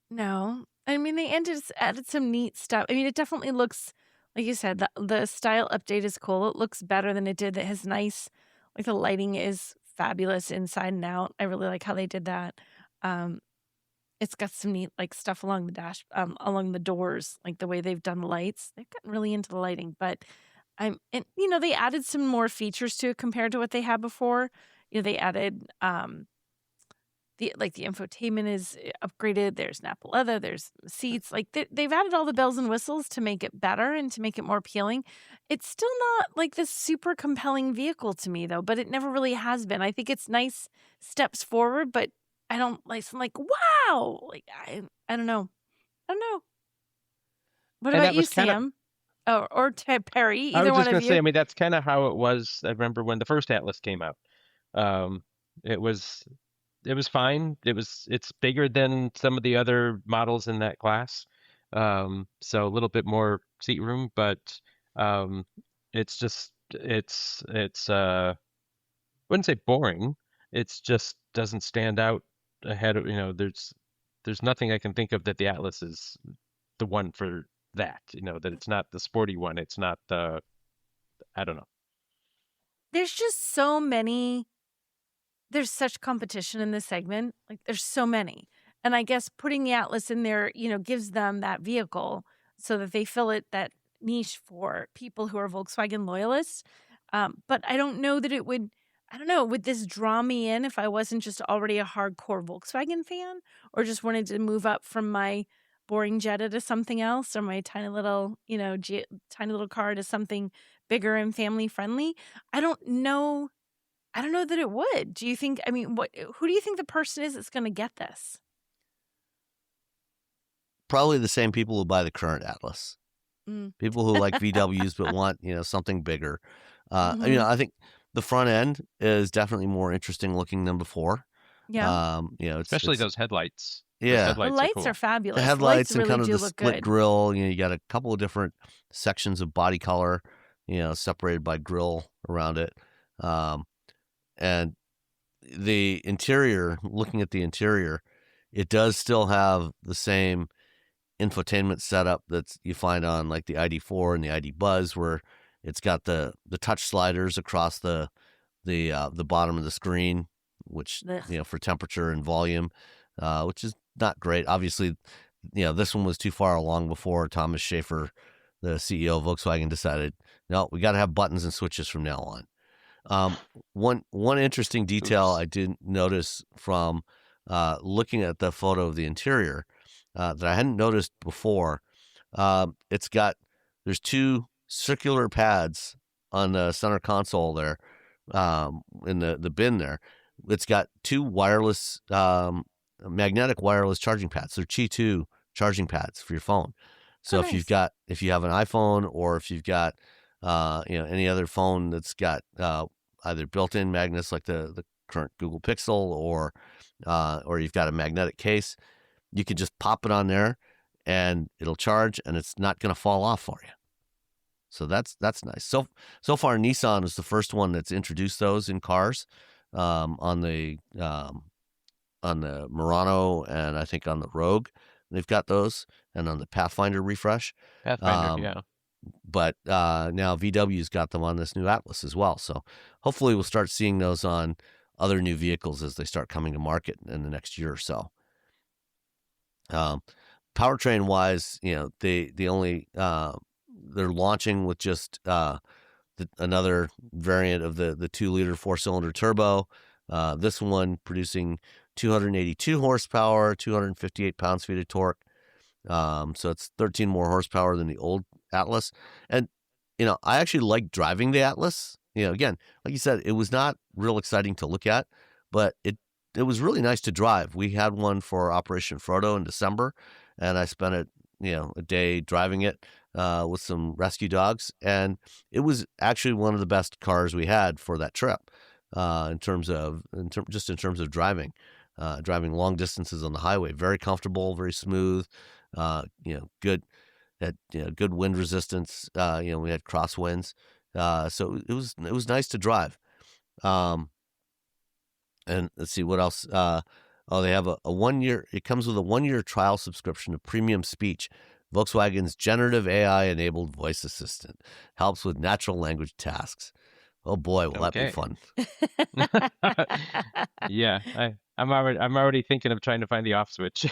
No. I mean, they added some neat stuff. I mean, it definitely looks, like you said, the style update is cool. It looks better than it did. It has nice, like the lighting is fabulous inside and out. I really like how they did that. It's got some neat like stuff along the along the doors, like the way they've done the lights. They've gotten really into the lighting, but they added some more features to it compared to what they had before. You know, they added the infotainment is upgraded. There's Napa leather. There's seats. Like they've added all the bells and whistles to make it better and to make it more appealing. It's still not like this super compelling vehicle to me though, but it never really has been. I think it's nice steps forward, but I don't like. I'm like, wow. Like I don't know. What about you, Sam? Or Perry? Either I was one just of gonna you. say, I mean, that's kind of how it was. I remember when the first Atlas came out. It was fine. It's bigger than some of the other models in that class. So a little bit more seat room, but it's wouldn't say boring. It's just doesn't stand out ahead of, there's nothing I can think of that the Atlas is the one for that, that it's not the sporty one. It's not I don't know. There's just there's such competition in this segment. Like there's so many. And I guess putting the Atlas in there, gives them that vehicle so that they fill that niche for people who are Volkswagen loyalists. But I don't know that would this draw me in if I wasn't just already a hardcore Volkswagen fan or just wanted to move up from my boring Jetta to something else or my tiny little, tiny little car to something bigger and family friendly? I don't know that it would. Do you think, who do you think the person is that's going to get this? Probably the same people who buy the current Atlas. People who like VWs but want, something bigger. I think the front end is definitely more interesting looking than before. Yeah. Especially those headlights. Yeah. The lights are fabulous. The headlights really and kind of the look split good. grill. You got a couple of different sections of body color, separated by grill around it. And the interior, looking at the interior, it does still have the same infotainment setup that you find on like the ID4 and the ID Buzz, where it's got the touch sliders across the bottom of the screen, which for temperature and volume, which is not great. Obviously, this one was too far along before Thomas Schaefer, the CEO of Volkswagen, decided, no, we got to have buttons and switches from now on. One interesting detail I didn't notice from looking at the photo of the interior that I hadn't noticed before, there's two circular pads on the center console there in the bin there. It's got two wireless, magnetic wireless charging pads. They're Qi 2 charging pads for your phone. So Oh, nice. if you have an iPhone, or if you've got any other phone that's got either built-in magnets like the current Google Pixel, or you've got a magnetic case, you can just pop it on there and it'll charge, and it's not going to fall off for you. So that's nice. So far, Nissan is the first one that's introduced those in cars, on the Murano, and I think on the Rogue, they've got those, and on the Pathfinder refresh. Pathfinder, yeah. But now VW's got them on this new Atlas as well. So hopefully we'll start seeing those on other new vehicles as they start coming to market in the next year or so. Powertrain wise, they only they're launching with just another variant of the 2-liter 4-cylinder turbo. This one producing 282 horsepower, 258 pounds-feet of torque. So it's 13 more horsepower than the old Atlas. And, I actually like driving the Atlas. Again, like you said, it was not real exciting to look at, but it was really nice to drive. We had one for Operation Frodo in December, and I spent it, a day driving it with some rescue dogs. And it was actually one of the best cars we had for that trip, in terms of driving. Driving long distances on the highway, very comfortable, very smooth, good, had good wind resistance. We had crosswinds, so it was nice to drive. And let's see what else. They have a 1-year. It comes with a 1-year trial subscription to Premium Speech. Volkswagen's generative AI-enabled voice assistant helps with natural language tasks. Oh boy, will that be fun! Yeah, I'm already thinking of trying to find the off switch.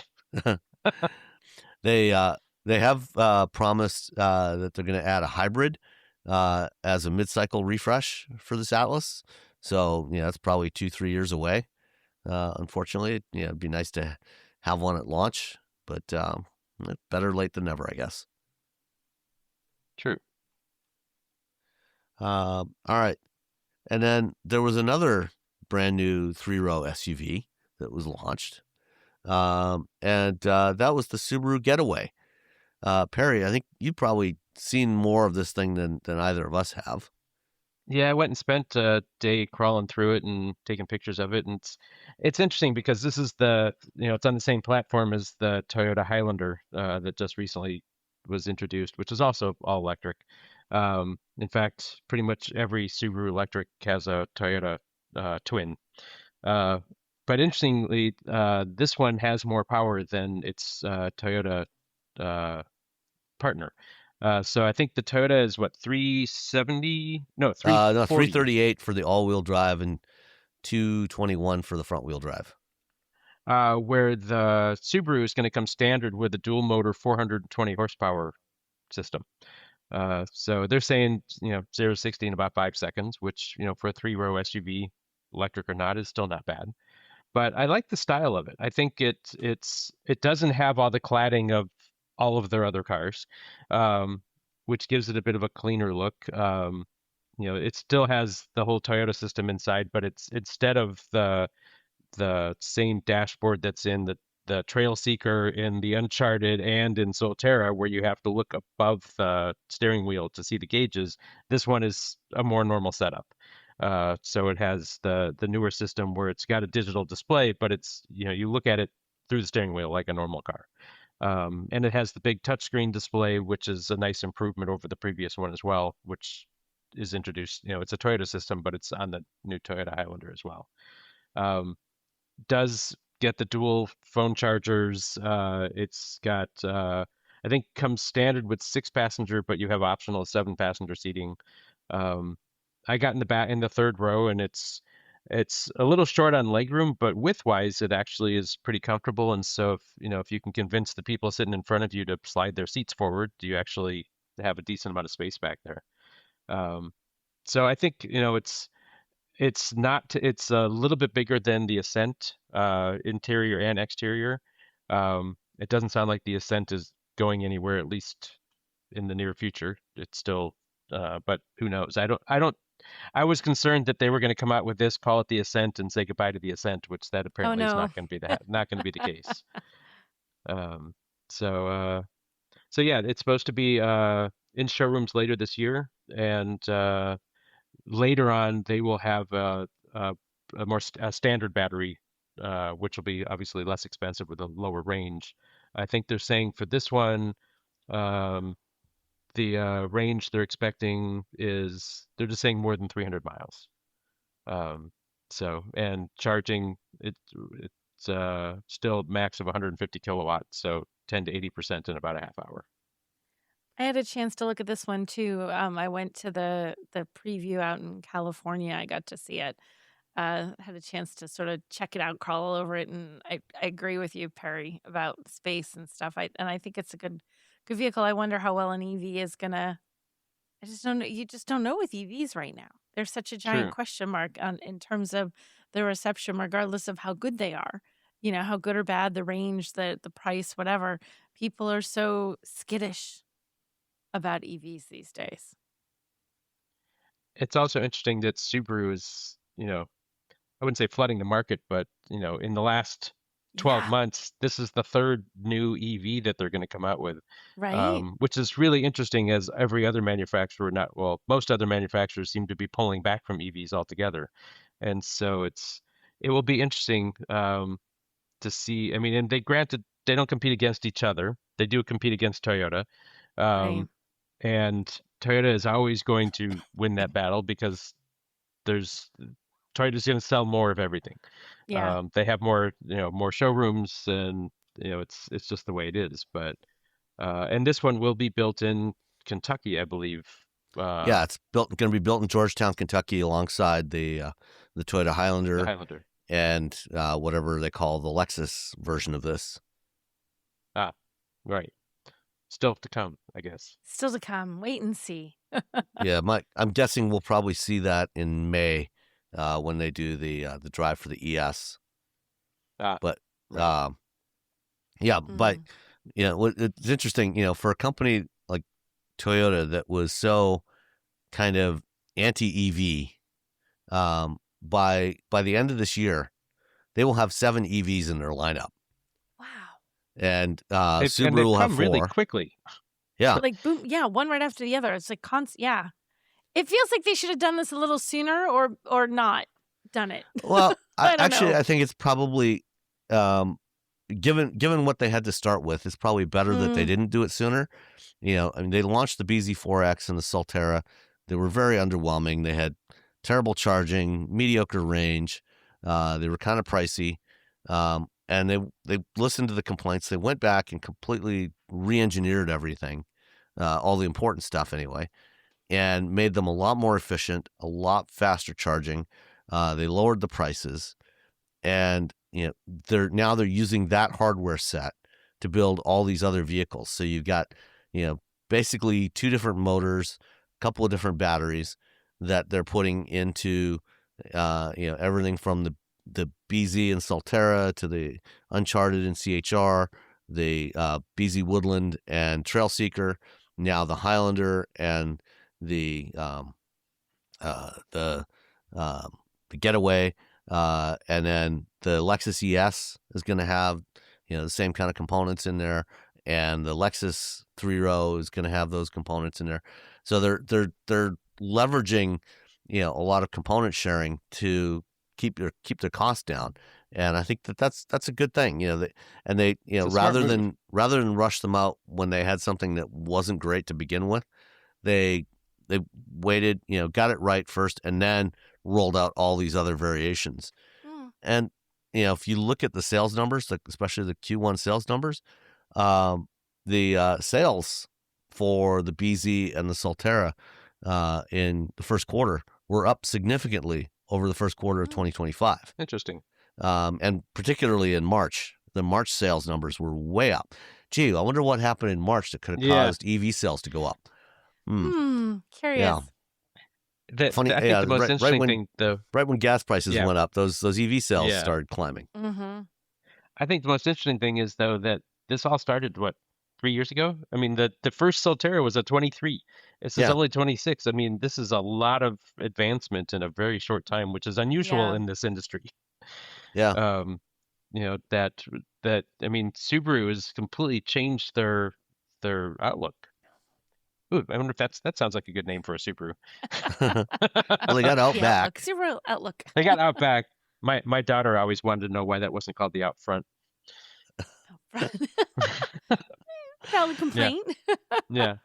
They have promised that they're going to add a hybrid as a mid-cycle refresh for this Atlas. So that's probably 2-3 years away. Unfortunately, it'd be nice to have one at launch, but better late than never, I guess. True. All right. And then there was another brand new 3-row SUV that was launched. And that was the Subaru Getaway. Perry, I think you've probably seen more of this thing than either of us have. Yeah, I went and spent a day crawling through it and taking pictures of it. And it's interesting because this is it's on the same platform as the Toyota Highlander that just recently was introduced, which is also all electric. In fact, pretty much every Subaru electric has a Toyota twin. But interestingly, this one has more power than its Toyota partner. So I think the Toyota is what, 370? No, 338 for the all-wheel drive and 221 for the front-wheel drive. Where the Subaru is going to come standard with a dual motor 420 horsepower system. So they're saying 0 to 60 in about 5 seconds, which for a 3-row SUV, electric or not, is still not bad. But I like the style of it. I think it doesn't have all the cladding of all of their other cars, which gives it a bit of a cleaner look. It still has the whole Toyota system inside, but it's instead of the same dashboard that's in the Trail Seeker, in the Uncharted, and in Solterra, where you have to look above the steering wheel to see the gauges. This one is a more normal setup. So it has the newer system where it's got a digital display, but it's you look at it through the steering wheel like a normal car. And it has the big touchscreen display, which is a nice improvement over the previous one as well, which is introduced. It's a Toyota system, but it's on the new Toyota Highlander as well. Does get the dual phone chargers. It's got, I think, comes standard with 6-passenger, but you have optional 7-passenger seating. I got in the third row, and it's a little short on legroom, but width-wise, it actually is pretty comfortable. And so, if you can convince the people sitting in front of you to slide their seats forward, you actually have a decent amount of space back there. So I think it's a little bit bigger than the Ascent, interior and exterior. It doesn't sound like the Ascent is going anywhere, at least in the near future. It's still, but who knows? I don't I was concerned that they were going to come out with this, call it the Ascent, and say goodbye to the Ascent, which that apparently is no. not going to be the case. So yeah, it's supposed to be in showrooms later this year, and later on they will have a more standard battery, which will be obviously less expensive with a lower range. I think they're saying for this one, the range they're expecting is, they're just saying more than 300 miles. And charging, it's still max of 150 kilowatts, so 10 to 80% in about a half hour. I had a chance to look at this one too. I went to the preview out in California. I got to see it. Had a chance to sort of check it out, crawl all over it, and I agree with you, Perry, about space and stuff. I think it's a good vehicle. I wonder how well an EV is gonna. I just don't know. You just don't know with EVs right now. There's such a giant question mark in terms of the reception, regardless of how good they are. You know, how good or bad, the range, the price, whatever. People are so skittish about EVs these days. It's also interesting that Subaru is, I wouldn't say flooding the market, but in the last 12 months, this is the third new EV that they're going to come out with, right? Which is really interesting, as every other manufacturer, most other manufacturers seem to be pulling back from EVs altogether, and so it will be interesting to see. I mean, and they don't compete against each other; they do compete against Toyota. Right. And Toyota is always going to win that battle because Toyota's going to sell more of everything. Yeah. They have more showrooms, and it's just the way it is. But and this one will be built in Kentucky, I believe. Yeah, it's going to be built in Georgetown, Kentucky, alongside the Toyota Highlander, and whatever they call the Lexus version of this. Ah, right. Still to come, I guess. Still to come. Wait and see. Yeah, I'm guessing we'll probably see that in May when they do the drive for the ES. But right. but it's interesting. For a company like Toyota that was so kind of anti-EV, by the end of this year, they will have 7 EVs in their lineup. And Subaru will have 4 really quickly. Yeah, like boom, one right after the other. It's like yeah. It feels like they should have done this a little sooner, or not done it. Well, I think it's probably given what they had to start with, it's probably better that they didn't do it sooner. I mean, they launched the BZ4X and the Solterra. They were very underwhelming. They had terrible charging, mediocre range. They were kind of pricey. And they listened to the complaints. They went back and completely re-engineered everything, all the important stuff anyway, and made them a lot more efficient, a lot faster charging. They lowered the prices, and they're using that hardware set to build all these other vehicles. So you've got basically 2 different motors, a couple of different batteries that they're putting into everything from the BZ and Solterra to the Uncharted and CHR, the BZ Woodland and Trailseeker, now the Highlander and the Getaway, and then the Lexus ES is going to have the same kind of components in there, and the Lexus 3-row is going to have those components in there. So they're leveraging a lot of component sharing to keep their costs down, and I think that's a good thing. They rather than rush them out when they had something that wasn't great to begin with, they waited, got it right first, and then rolled out all these other variations. And if you look at the sales numbers, especially the Q1 sales numbers, the sales for the BZ and the Solterra in the first quarter were up significantly over the first quarter of 2025. Interesting. And particularly in March, the March sales numbers were way up. Gee, I wonder what happened in March that could have caused EV sales to go up. Curious. Yeah. Funny, I think the most interesting thing, though, right when gas prices went up, those EV sales started climbing. I think the most interesting thing is, though, that this all started 3 years ago. I mean, the first Solterra was a 23. This is Yeah. only 26. I mean, this is a lot of advancement in a very short time, which is unusual Yeah. in this industry. Yeah. You know, that I mean, Subaru has completely changed their outlook. Ooh, I wonder if that sounds like a good name for a Subaru. Well, they got The Outback. Outlook. Subaru Outlook. They got Outback. My daughter always wanted to know why that wasn't called the Out Front. Valid complaint. Yeah.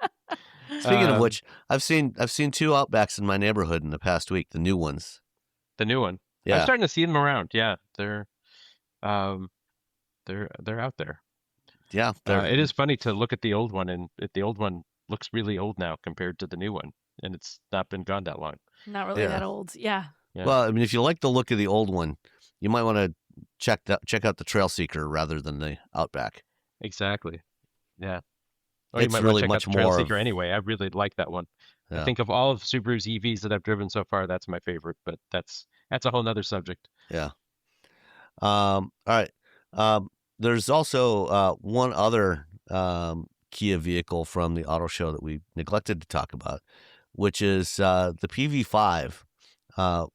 Speaking of which, I've seen 2 Outbacks in my neighborhood in the past week. The new ones. The new one. Yeah. I'm starting to see them around. Yeah, they're out there. Yeah. It is funny to look at the old one, and the old one looks really old now compared to the new one, and it's not been gone that long. Not really that old. Yeah. Well, I mean, if you like the look of the old one, you might want to check out the Trail Seeker rather than the Outback. Exactly. Yeah. Or It's you might really check much out the Trail more Seeker anyway. I really like that one. Yeah. I think of all of Subaru's EVs that I've driven so far, that's my favorite. But that's a whole nother subject. Yeah. All right. There's also one other Kia vehicle from the auto show that we neglected to talk about, which is the PV5,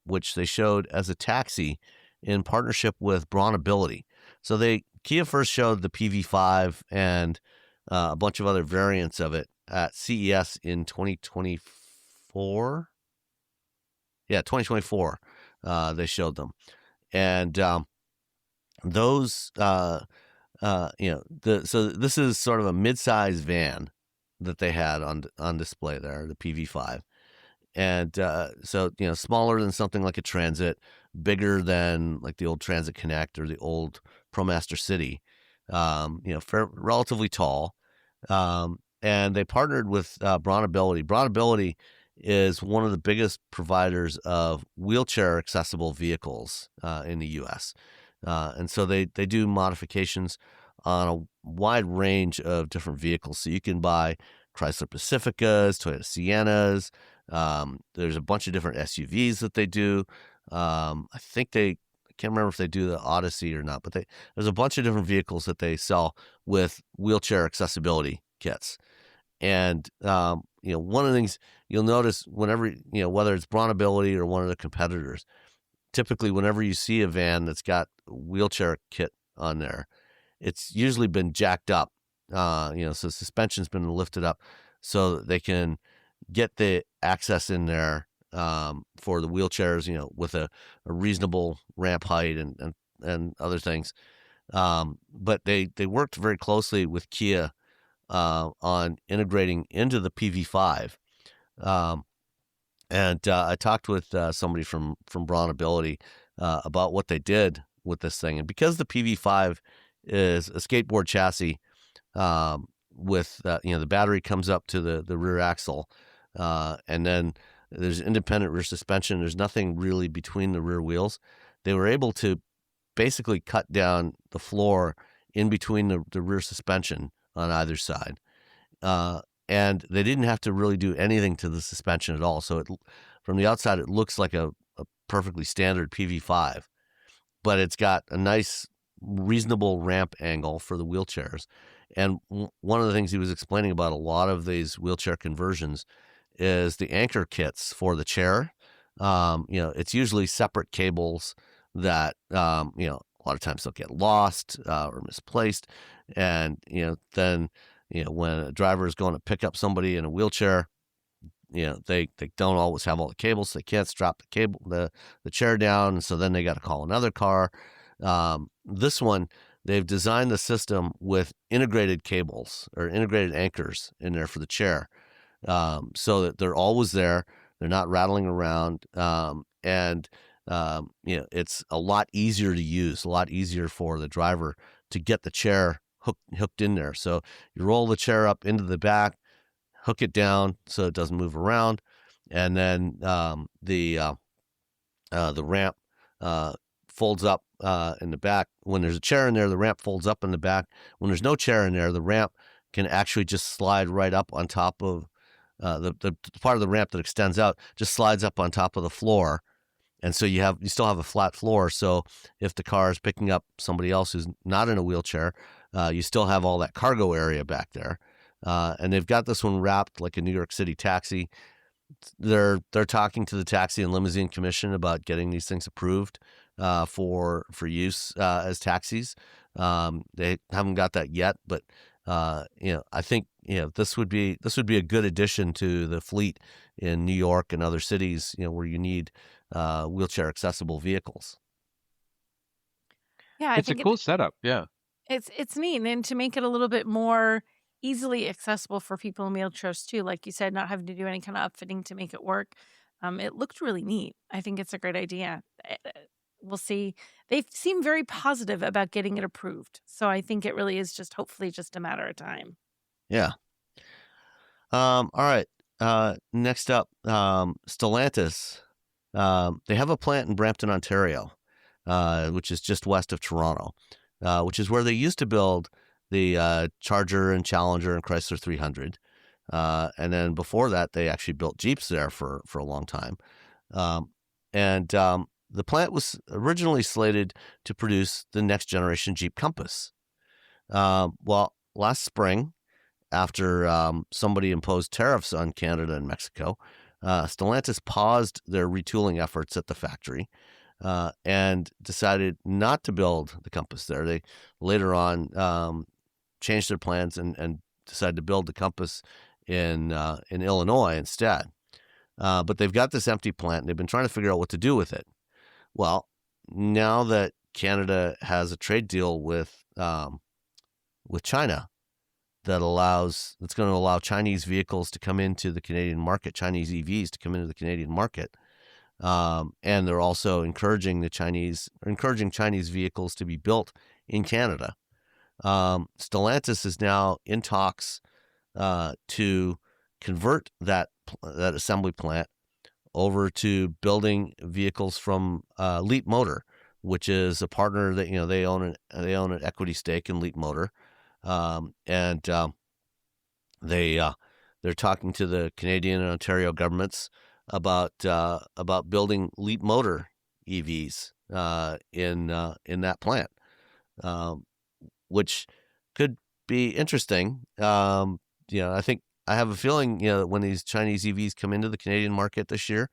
which they showed as a taxi in partnership with Brawnability. So Kia first showed the PV5 and a bunch of other variants of it at CES in 2024. Yeah, 2024. They showed them, and those so this is sort of a mid-size van that they had on display there, the PV5, and so smaller than something like a Transit, bigger than like the old Transit Connect or the old ProMaster City, relatively tall, and they partnered with Brawnability. Brawnability is one of the biggest providers of wheelchair accessible vehicles in the U.S. And so they do modifications on a wide range of different vehicles. So you can buy Chrysler Pacificas, Toyota Siennas. There's a bunch of different SUVs that they do. I can't remember if they do the Odyssey or not, but there's a bunch of different vehicles that they sell with wheelchair accessibility kits. And one of the things you'll notice whenever whether it's Brawnability or one of the competitors, typically whenever you see a van that's got a wheelchair kit on there, it's usually been jacked up. So suspension's been lifted up so that they can get the access in there for the wheelchairs, with a reasonable ramp height and other things. But they worked very closely with Kia on integrating into the PV5. And I talked with somebody from Brawnability about what they did with this thing. And because the PV5 is a skateboard chassis with, the battery comes up to the rear axle, and then there's independent rear suspension. There's nothing really between the rear wheels. They were able to basically cut down the floor in between the rear suspension on either side. And they didn't have to really do anything to the suspension at all. So from the outside, it looks like a perfectly standard PV5, but it's got a nice, reasonable ramp angle for the wheelchairs. And one of the things he was explaining about a lot of these wheelchair conversions is the anchor kits for the chair. It's usually separate cables that, a lot of times they'll get lost or misplaced. And, then when a driver is going to pick up somebody in a wheelchair, they don't always have all the cables. So they can't strap the chair down. And so then they got to call another car. This one, they've designed the system with integrated cables or integrated anchors in there for the chair, so that they're always there. They're not rattling around. It's a lot easier to use, a lot easier for the driver to get the chair hooked in there. So you roll the chair up into the back, hook it down so it doesn't move around, and then the ramp folds up in the back. When there's a chair in there, the ramp folds up in the back. When there's no chair in there, the ramp can actually just slide right up on top of the part of the ramp that extends out, just slides up on top of the floor. And so you still have a flat floor. So if the car is picking up somebody else who's not in a wheelchair, You still have all that cargo area back there. And they've got this one wrapped like a New York City taxi. They're talking to the Taxi and Limousine Commission about getting these things approved for use as taxis. They haven't got that yet, but I think this would be a good addition to the fleet in New York and other cities, where you need wheelchair accessible vehicles. Yeah, I It's a think cool setup. Yeah. it's neat, and to make it a little bit more easily accessible for people in wheelchairs too, like you said, not having to do any kind of upfitting to make it work. It looked really neat. I think it's a great idea. We'll see. They seem very positive about getting it approved, so I think it really is hopefully just a matter of time. Yeah. All right. Next up, Stellantis. They have a plant in Brampton, Ontario, which is just west of Toronto, which is where they used to build the Charger and Challenger and Chrysler 300. And then before that, they actually built Jeeps there for a long time. The plant was originally slated to produce the next generation Jeep Compass. Well, last spring, after somebody imposed tariffs on Canada and Mexico, Stellantis paused their retooling efforts at the factory and decided not to build the Compass there. They later on changed their plans and decided to build the Compass in Illinois instead. But they've got this empty plant, and they've been trying to figure out what to do with it. Well, now that Canada has a trade deal with China that's going to allow Chinese vehicles to come into the Canadian market, Chinese EVs to come into the Canadian market, and they're also encouraging Chinese vehicles to be built in Canada. Stellantis is now in talks to convert that assembly plant over to building vehicles from Leap Motor, which is a partner that they own an equity stake in Leap Motor, and they're talking to the Canadian and Ontario governments about building Leap Motor EVs in that plant, which could be interesting. I have a feeling that when these Chinese EVs come into the Canadian market this year,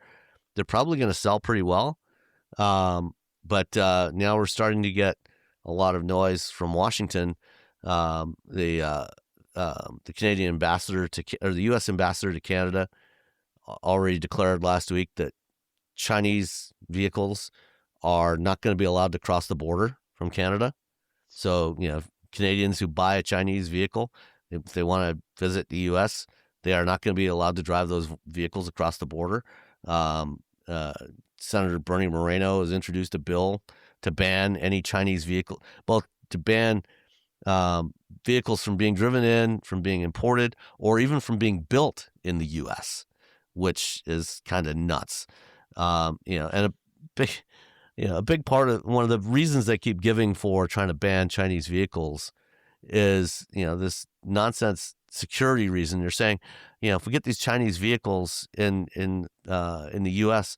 they're probably going to sell pretty well. But now we're starting to get a lot of noise from Washington. The Canadian ambassador or the U.S. ambassador to Canada already declared last week that Chinese vehicles are not going to be allowed to cross the border from Canada. So, Canadians who buy a Chinese vehicle, if they want to visit the U.S., they are not going to be allowed to drive those vehicles across the border. Senator Bernie Moreno has introduced a bill to ban any Chinese vehicle, both to ban vehicles from being driven in, from being imported, or even from being built in the U.S., which is kind of nuts. And a big part of one of the reasons they keep giving for trying to ban Chinese vehicles is, this nonsense security reason. You're saying, if we get these Chinese vehicles in the U.S.,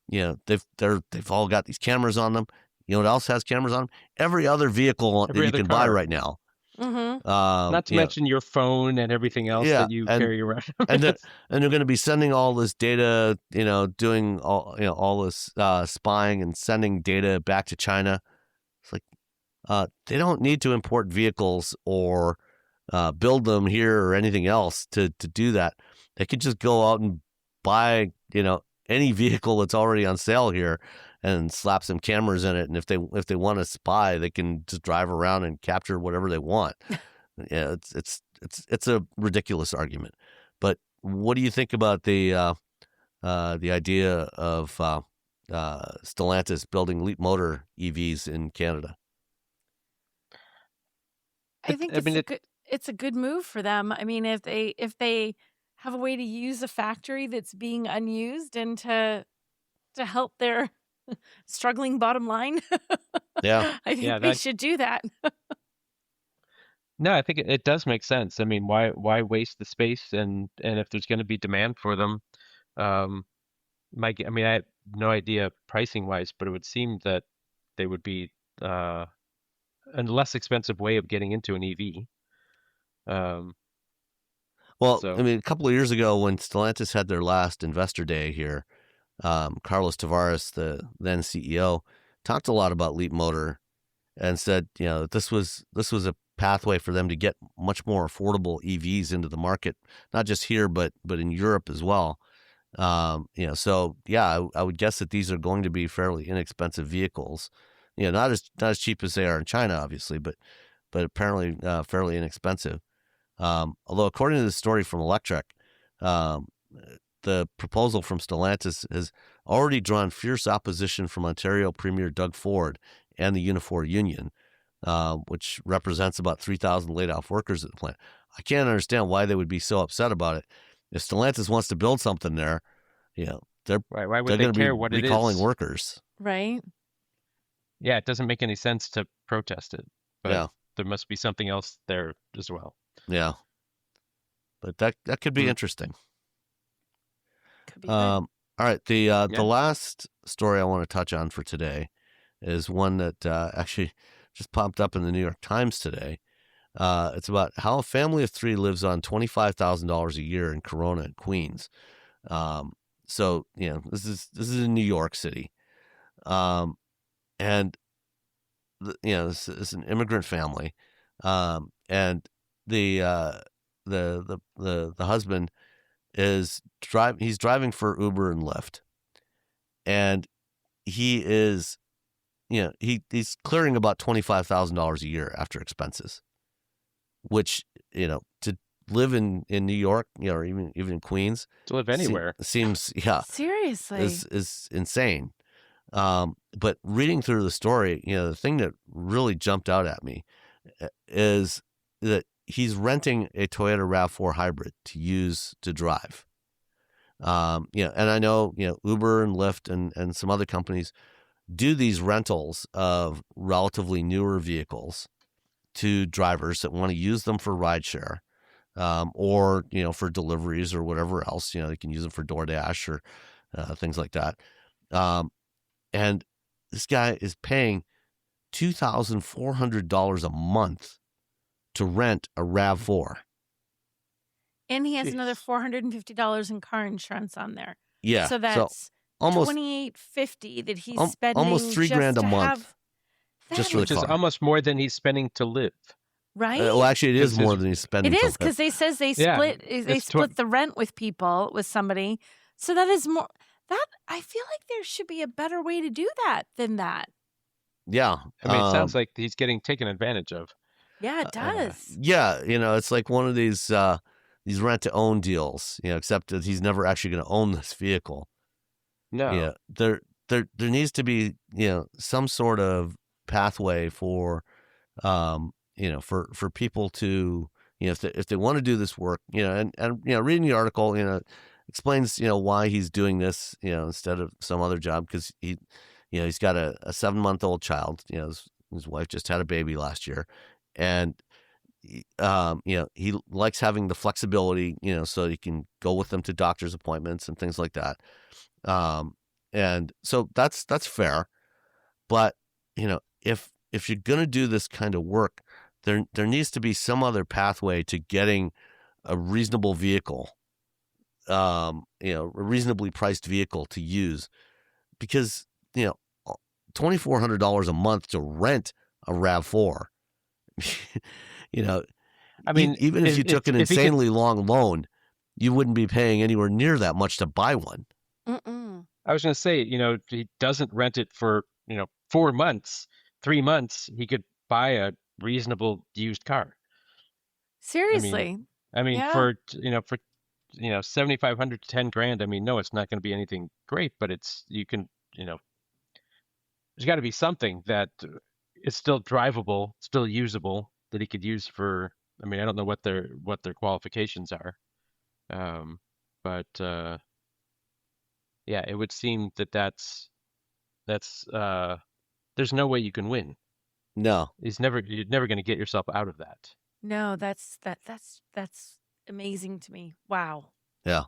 they've all got these cameras on them. You know what else has cameras on them? Every other vehicle that you can buy right now. Mm-hmm. Not to mention your phone and everything else that you carry around. and they're going to be sending all this data, doing all this spying and sending data back to China. It's like they don't need to import vehicles or build them here or anything else to do that. They could just go out and buy, any vehicle that's already on sale here and slap some cameras in it. And if they want to spy, they can just drive around and capture whatever they want. Yeah, it's a ridiculous argument. But what do you think about the idea of Stellantis building Leap Motor EVs in Canada? I think it's a good move for them. I mean, if they have a way to use a factory that's being unused and to help their struggling bottom line, I think they should do that. No, I think it does make sense. I mean, why waste the space? And if there's going to be demand for them, I have no idea pricing wise, but it would seem that they would be a less expensive way of getting into an EV. Well, So- I mean, a couple of years ago when Stellantis had their last investor day here, Carlos Tavares, the then CEO, talked a lot about Leap Motor and said, this was a pathway for them to get much more affordable EVs into the market, not just here, but in Europe as well. So yeah, I would guess that these are going to be fairly inexpensive vehicles. Not as cheap as they are in China, obviously, but apparently fairly inexpensive. Although according to the story from Electrek, the proposal from Stellantis has already drawn fierce opposition from Ontario Premier Doug Ford and the Unifor Union, which represents about 3,000 laid-off workers at the plant. I can't understand why they would be so upset about it. If Stellantis wants to build something there, they're why would they're they going to care be what it recalling is? workers. Right. Yeah, it doesn't make any sense to protest it. But Yeah. there must be something else there as well. Yeah, but that could be interesting. Could be good. All right, the last story I want to touch on for today is one that actually just popped up in the New York Times today. It's about how a family of 3 lives on $25,000 a year in Corona and Queens. So this is in New York City, and this is an immigrant family, and the husband is he's driving for Uber and Lyft, and he is he's clearing about $25,000 a year after expenses, which to live in New York, or even in Queens, To live anywhere. seems Seriously. is insane. But reading through the story, the thing that really jumped out at me is that he's renting a Toyota RAV4 hybrid to use to drive. And I know, Uber and Lyft and some other companies do these rentals of relatively newer vehicles to drivers that want to use them for rideshare, or, for deliveries or whatever else. They can use them for DoorDash or things like that. And this guy is paying $2,400 a month to rent a RAV4. And he has Jeez. another $450 in car insurance on there. Yeah. So that's almost $2,850 that he's spending almost $3,000 a month just for the Which is car. almost more than he's spending to live. right. Well, actually, it is This more is- than he's spending. It to is because they says they Yeah, split it's split the rent with somebody. So that is more that I feel like there should be a better way to do that than that. Yeah. I mean, it sounds like he's getting taken advantage of. Yeah, it does. Yeah, it's like one of these rent to own deals, except that he's never actually going to own this vehicle. No. Yeah, there needs to be, some sort of pathway for, for people to, if they want to do this work, and reading the article, explains, why he's doing this, instead of some other job, because he's got a 7-month-old child. His wife just had a baby last year, and he likes having the flexibility, so he can go with them to doctor's appointments and things like that. And so that's fair, but if you're gonna do this kind of work, there needs to be some other pathway to getting a reasonable vehicle, a reasonably priced vehicle to use, because $2,400 a month to rent a RAV4. I mean, even if you took an if he could- insanely long loan, you wouldn't be paying anywhere near that much to buy one. Mm-mm. I was going to say, he doesn't rent it for, 4 months, 3 months. He could buy a reasonable used car. Seriously. I mean, Yeah. for 7,500 to 10 grand. I mean, no, it's not going to be anything great, but you can, there's got to be something that is still drivable, still usable, that he could use for. I mean, I don't know what their qualifications are, but yeah, it would seem that's there's no way you can win. No. You're never going to get yourself out of that. No, that's amazing to me. Wow. Yeah.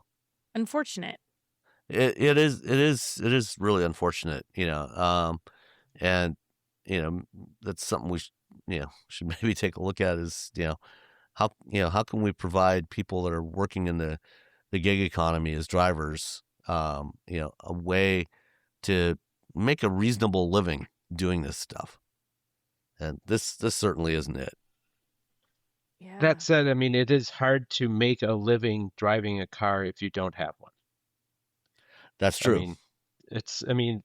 Unfortunate. It is really unfortunate, and that's something should maybe take a look at is, how can we provide people that are working in the gig economy as drivers, a way to make a reasonable living doing this stuff. And this certainly isn't it. Yeah. That said, I mean, it is hard to make a living driving a car if you don't have one. That's true. That's I'm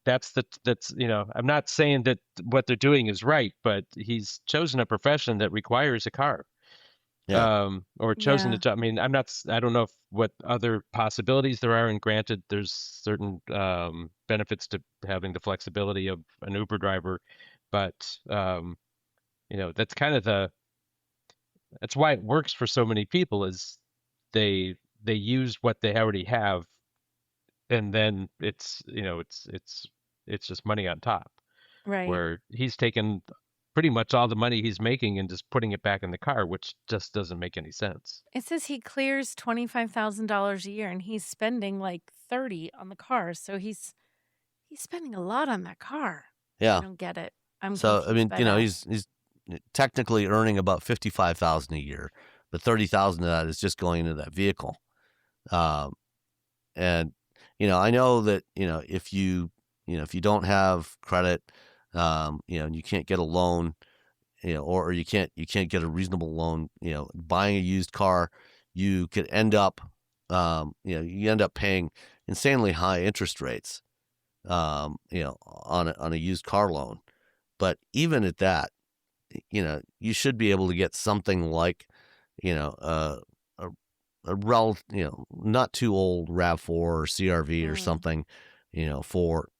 not saying that what they're doing is right, but he's chosen a profession that requires a car. Yeah. Or chosen to. I mean, I don't know what other possibilities there are. And granted, there's certain benefits to having the flexibility of an Uber driver, but that's kind of that's why it works for so many people is they use what they already have, and then it's just money on top. Right. Where he's taken pretty much all the money he's making and just putting it back in the car, which just doesn't make any sense. It says he clears $25,000 a year, and he's spending like $30,000 on the car. So he's spending a lot on that car. Yeah. I don't get it. I'm So I mean, confused by that. he's technically earning about $55,000 a year, but $30,000 of that is just going into that vehicle. And I know that if you don't have credit, and you can't get a loan, or you can't get a reasonable loan, buying a used car, you could end up, you end up paying insanely high interest rates, on a used car loan. But even at that, you should be able to get something like, a not too old RAV4 or CRV or something,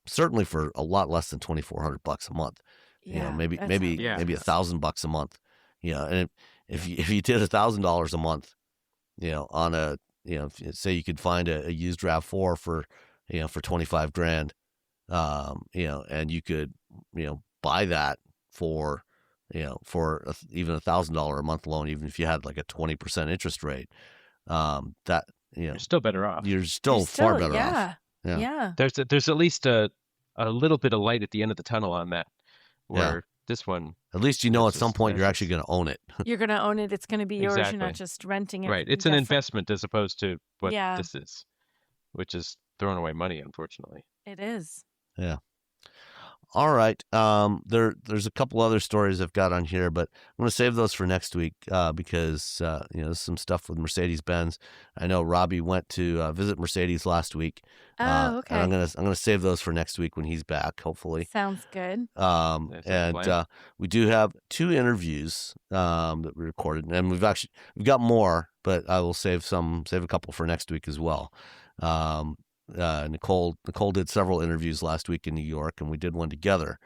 certainly for a lot less than $2,400 a month. Maybe $1,000 a month. And if you did $1,000 a month, on a, say you could find a used RAV4 for $25,000, and you could, buy that for even $1,000 a month loan, even if you had like a 20% interest rate, that you're still better off. You're still far better off. Yeah. There's at least a little bit of light at the end of the tunnel on that. Where this one, at least at some point you're actually going to own it. You're going to own it. It's going to be yours. Exactly. You're not just renting it. Right. It's an investment as opposed to what this is, which is throwing away money, unfortunately. It is. Yeah. All right. There's a couple other stories I've got on here, but I'm going to save those for next week because there's some stuff with Mercedes-Benz. I know Robbie went to visit Mercedes last week. Oh, okay. And I'm gonna save those for next week when he's back, hopefully. Sounds good. We do have 2 interviews that we recorded, and we've got more, but I will save a couple for next week as well. Nicole did several interviews last week in New York, and we did one together.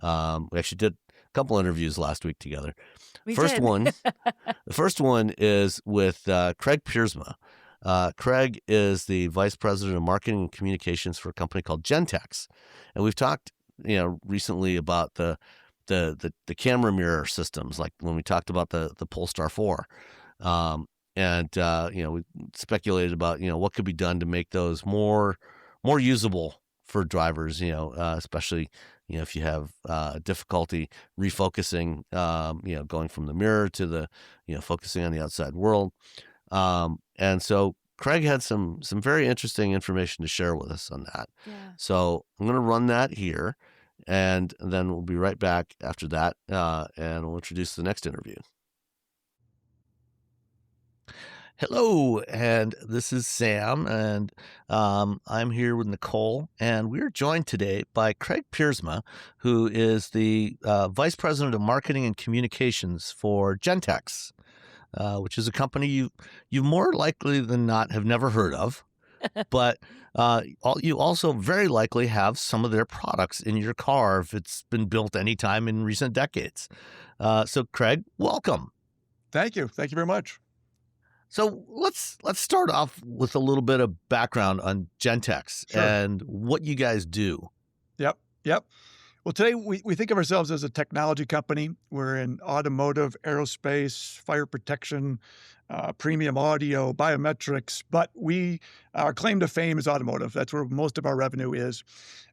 We actually did a couple interviews last week together. The first one is with Craig Piersma. Craig is the vice president of marketing and communications for a company called Gentex, and we've talked recently about the camera mirror systems, like when we talked about the Polestar 4. We speculated about, what could be done to make those more usable for drivers, especially, if you have difficulty refocusing, going from the mirror to the, focusing on the outside world. And so Craig had some very interesting information to share with us on that. Yeah. So I'm going to run that here, and then we'll be right back after that, and we'll introduce the next interview. Hello, and this is Sam, and I'm here with Nicole, and we're joined today by Craig Piersma, who is the Vice President of Marketing and Communications for Gentex, which is a company you more likely than not have never heard of, but you also very likely have some of their products in your car if it's been built any time in recent decades. So, Craig, welcome. Thank you. Thank you very much. So let's start off with a little bit of background on Gentex and what you guys do. Yep. Well, today we think of ourselves as a technology company. We're in automotive, aerospace, fire protection, premium audio, biometrics, but our claim to fame is automotive. That's where most of our revenue is.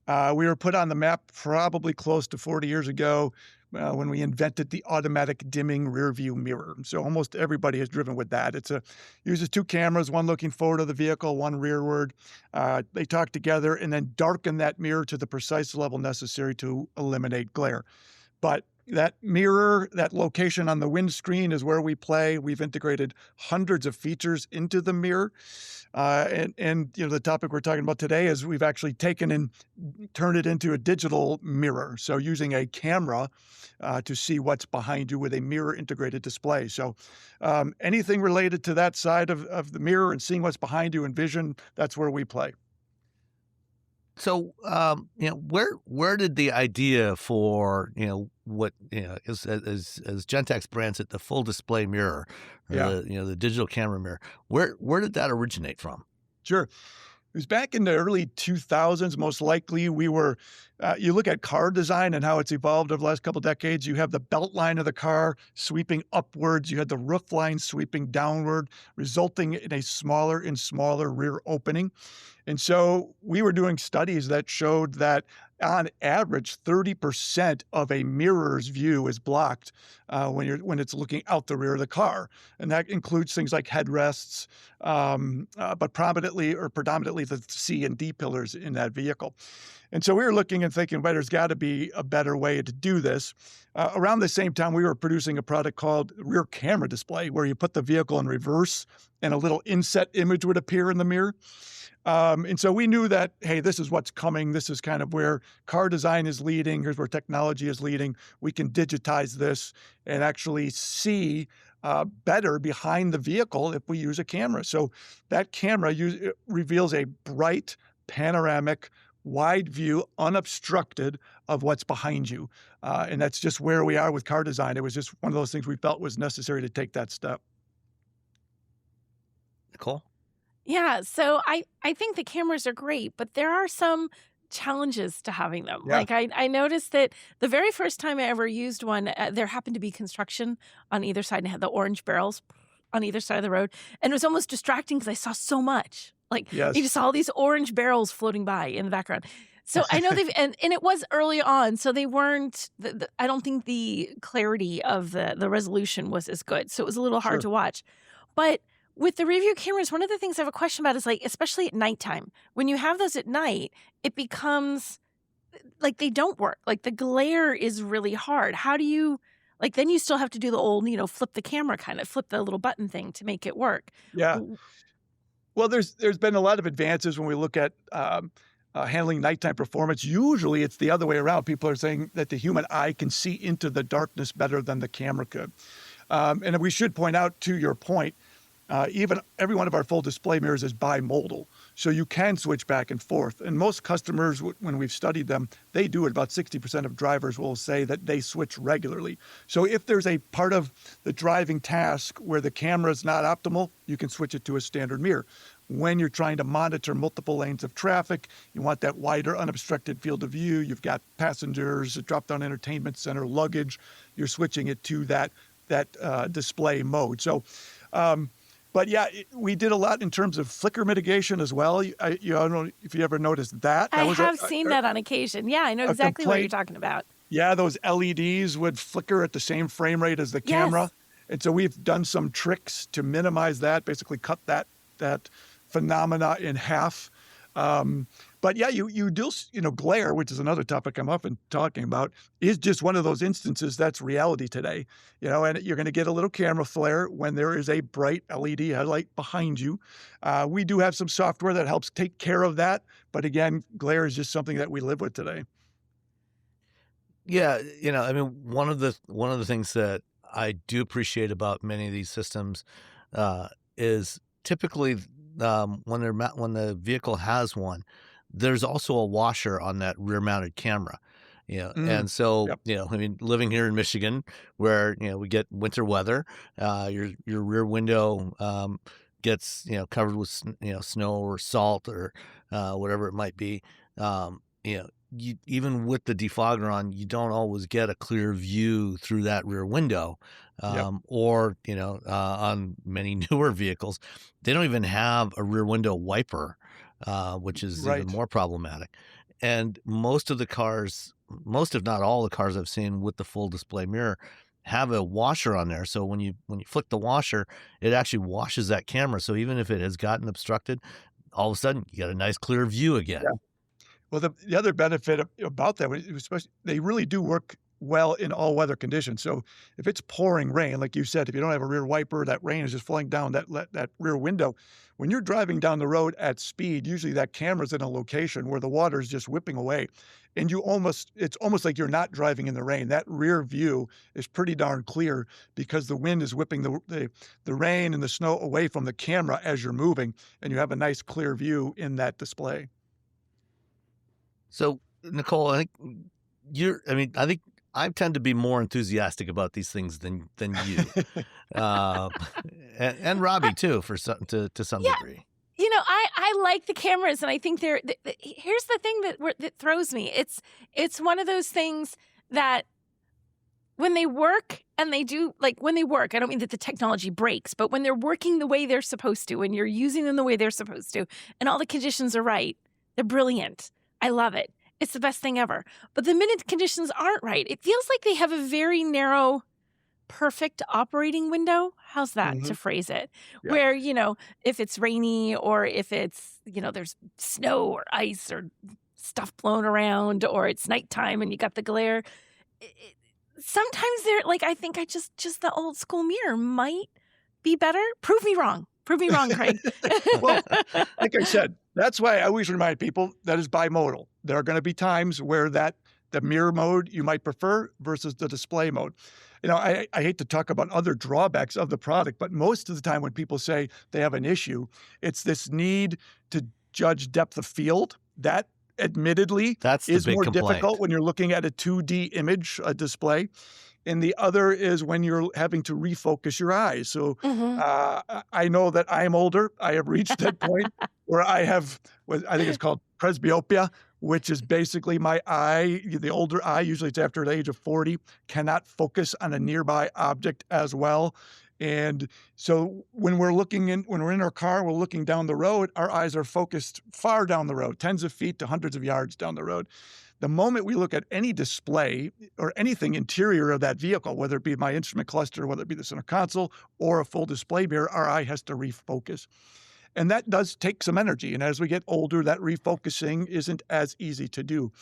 We were put on the map probably close to 40 years ago when we invented the automatic dimming rear view mirror. So almost everybody has driven with that. Uses two cameras, one looking forward of the vehicle, one rearward. They talk together and then darken that mirror to the precise level necessary to eliminate glare. But that mirror, that location on the windscreen is where we play. We've integrated hundreds of features into the mirror. And the topic we're talking about today is we've actually taken and turned it into a digital mirror. So using a camera to see what's behind you with a mirror integrated display. So anything related to that side of the mirror and seeing what's behind you in vision, that's where we play. So, where did the idea for, what, as Gentex brands it, the full display mirror, or the digital camera mirror, where did that originate from? Sure. It was back in the early 2000s, most likely. We were, you look at car design and how it's evolved over the last couple of decades. You have the belt line of the car sweeping upwards. You had the roof line sweeping downward, resulting in a smaller and smaller rear opening. And so we were doing studies that showed that on average, 30% of a mirror's view is blocked when it's looking out the rear of the car. And that includes things like headrests, but predominantly the C and D pillars in that vehicle. And so we were looking and thinking, well, there's got to be a better way to do this. Around the same time, we were producing a product called rear camera display, where you put the vehicle in reverse and a little inset image would appear in the mirror. And so we knew that, hey, this is what's coming. This is kind of where car design is leading. Here's where technology is leading. We can digitize this and actually see better behind the vehicle if we use a camera. So that camera reveals a bright, panoramic, wide view, unobstructed of what's behind you. And that's just where we are with car design. It was just one of those things we felt was necessary to take that step. Nicole? Yeah, so I think the cameras are great, but there are some challenges to having them. Yeah. Like I noticed that the very first time I ever used one, there happened to be construction on either side and it had the orange barrels on either side of the road. And it was almost distracting because I saw so much. Like Yes. you just saw all these orange barrels floating by in the background. So I know and it was early on, so they weren't, I don't think the clarity of the resolution was as good. So it was a little hard Sure. to watch. But with the rear view cameras, one of the things I have a question about is like, especially at nighttime, when you have those at night, it becomes like they don't work. Like the glare is really hard. How do you, like, then you still have to do the old, flip the camera flip the little button thing to make it work. Yeah. Well, there's been a lot of advances when we look at handling nighttime performance. Usually it's the other way around. People are saying that the human eye can see into the darkness better than the camera could. And we should point out, to your point, even every one of our full display mirrors is bimodal. So you can switch back and forth. And most customers, when we've studied them, they do it. About 60% of drivers will say that they switch regularly. So if there's a part of the driving task where the camera is not optimal, you can switch it to a standard mirror. When you're trying to monitor multiple lanes of traffic, you want that wider, unobstructed field of view. You've got passengers, a drop-down entertainment center, luggage. You're switching it to that display mode. So, but yeah, we did a lot in terms of flicker mitigation as well. I don't know if you ever noticed that. I have seen that on occasion. Yeah, I know exactly what you're talking about. Yeah, those LEDs would flicker at the same frame rate as the camera. Yes. And so we've done some tricks to minimize that, basically cut that phenomena in half. But yeah, you do, glare, which is another topic I'm often talking about, is just one of those instances that's reality today. And you're going to get a little camera flare when there is a bright LED headlight behind you. We do have some software that helps take care of that. But again, glare is just something that we live with today. Yeah, one of the things that I do appreciate about many of these systems is typically when the vehicle has one, there's also a washer on that rear-mounted camera. And so, Yep. Living here in Michigan, where we get winter weather, your rear window gets covered with snow or salt or whatever it might be. Even with the defogger on, you don't always get a clear view through that rear window. Yep. Or on many newer vehicles, they don't even have a rear window wiper, which is Right. even more problematic. And most of the cars most, if not all, the cars I've seen with the full display mirror have a washer on there. So when you flick the washer, it actually washes that camera. So even if it has gotten obstructed, all of a sudden you got a nice clear view again. Yeah. Well, the other benefit about that, especially, they really do work well in all weather conditions. So if it's pouring rain, like you said, if you don't have a rear wiper, that rain is just flowing down that rear window. When you're driving down the road at speed, usually that camera's in a location where the water is just whipping away, and it's almost like you're not driving in the rain. That rear view is pretty darn clear because the wind is whipping the rain and the snow away from the camera as you're moving, and you have a nice clear view in that display. So, Nicole, I think I tend to be more enthusiastic about these things than you, and Robbie too, to some degree. You know, I like the cameras, and I think here's the thing that throws me. It's one of those things that when they work, and they do, like, when they work, I don't mean that the technology breaks, but when they're working the way they're supposed to, and you're using them the way they're supposed to, and all the conditions are right, they're brilliant. I love it. It's the best thing ever. But the minute conditions aren't right, it feels like they have a very narrow, perfect operating window. How's that to phrase it? Yeah. Where, if it's rainy, or if it's, there's snow or ice or stuff blown around, or it's nighttime and you got the glare. Sometimes I think just the old school mirror might be better. Prove me wrong. Prove me wrong, Craig. Well, like I said, that's why I always remind people that is bimodal. There are going to be times where the mirror mode you might prefer versus the display mode. I hate to talk about other drawbacks of the product, but most of the time when people say they have an issue, it's this need to judge depth of field. That, admittedly, is more difficult when you're looking at a 2D image, a display. And the other is when you're having to refocus your eyes. So I know that I'm older. I have reached that point where I have what I think it's called presbyopia, which is basically my eye, the older eye, usually it's after the age of 40, cannot focus on a nearby object as well. And so when we're in our car, we're looking down the road, our eyes are focused far down the road, tens of feet to hundreds of yards down the road. The moment we look at any display or anything interior of that vehicle, whether it be my instrument cluster, whether it be the center console or a full display mirror, our eye has to refocus. And that does take some energy. And as we get older, that refocusing isn't as easy to do.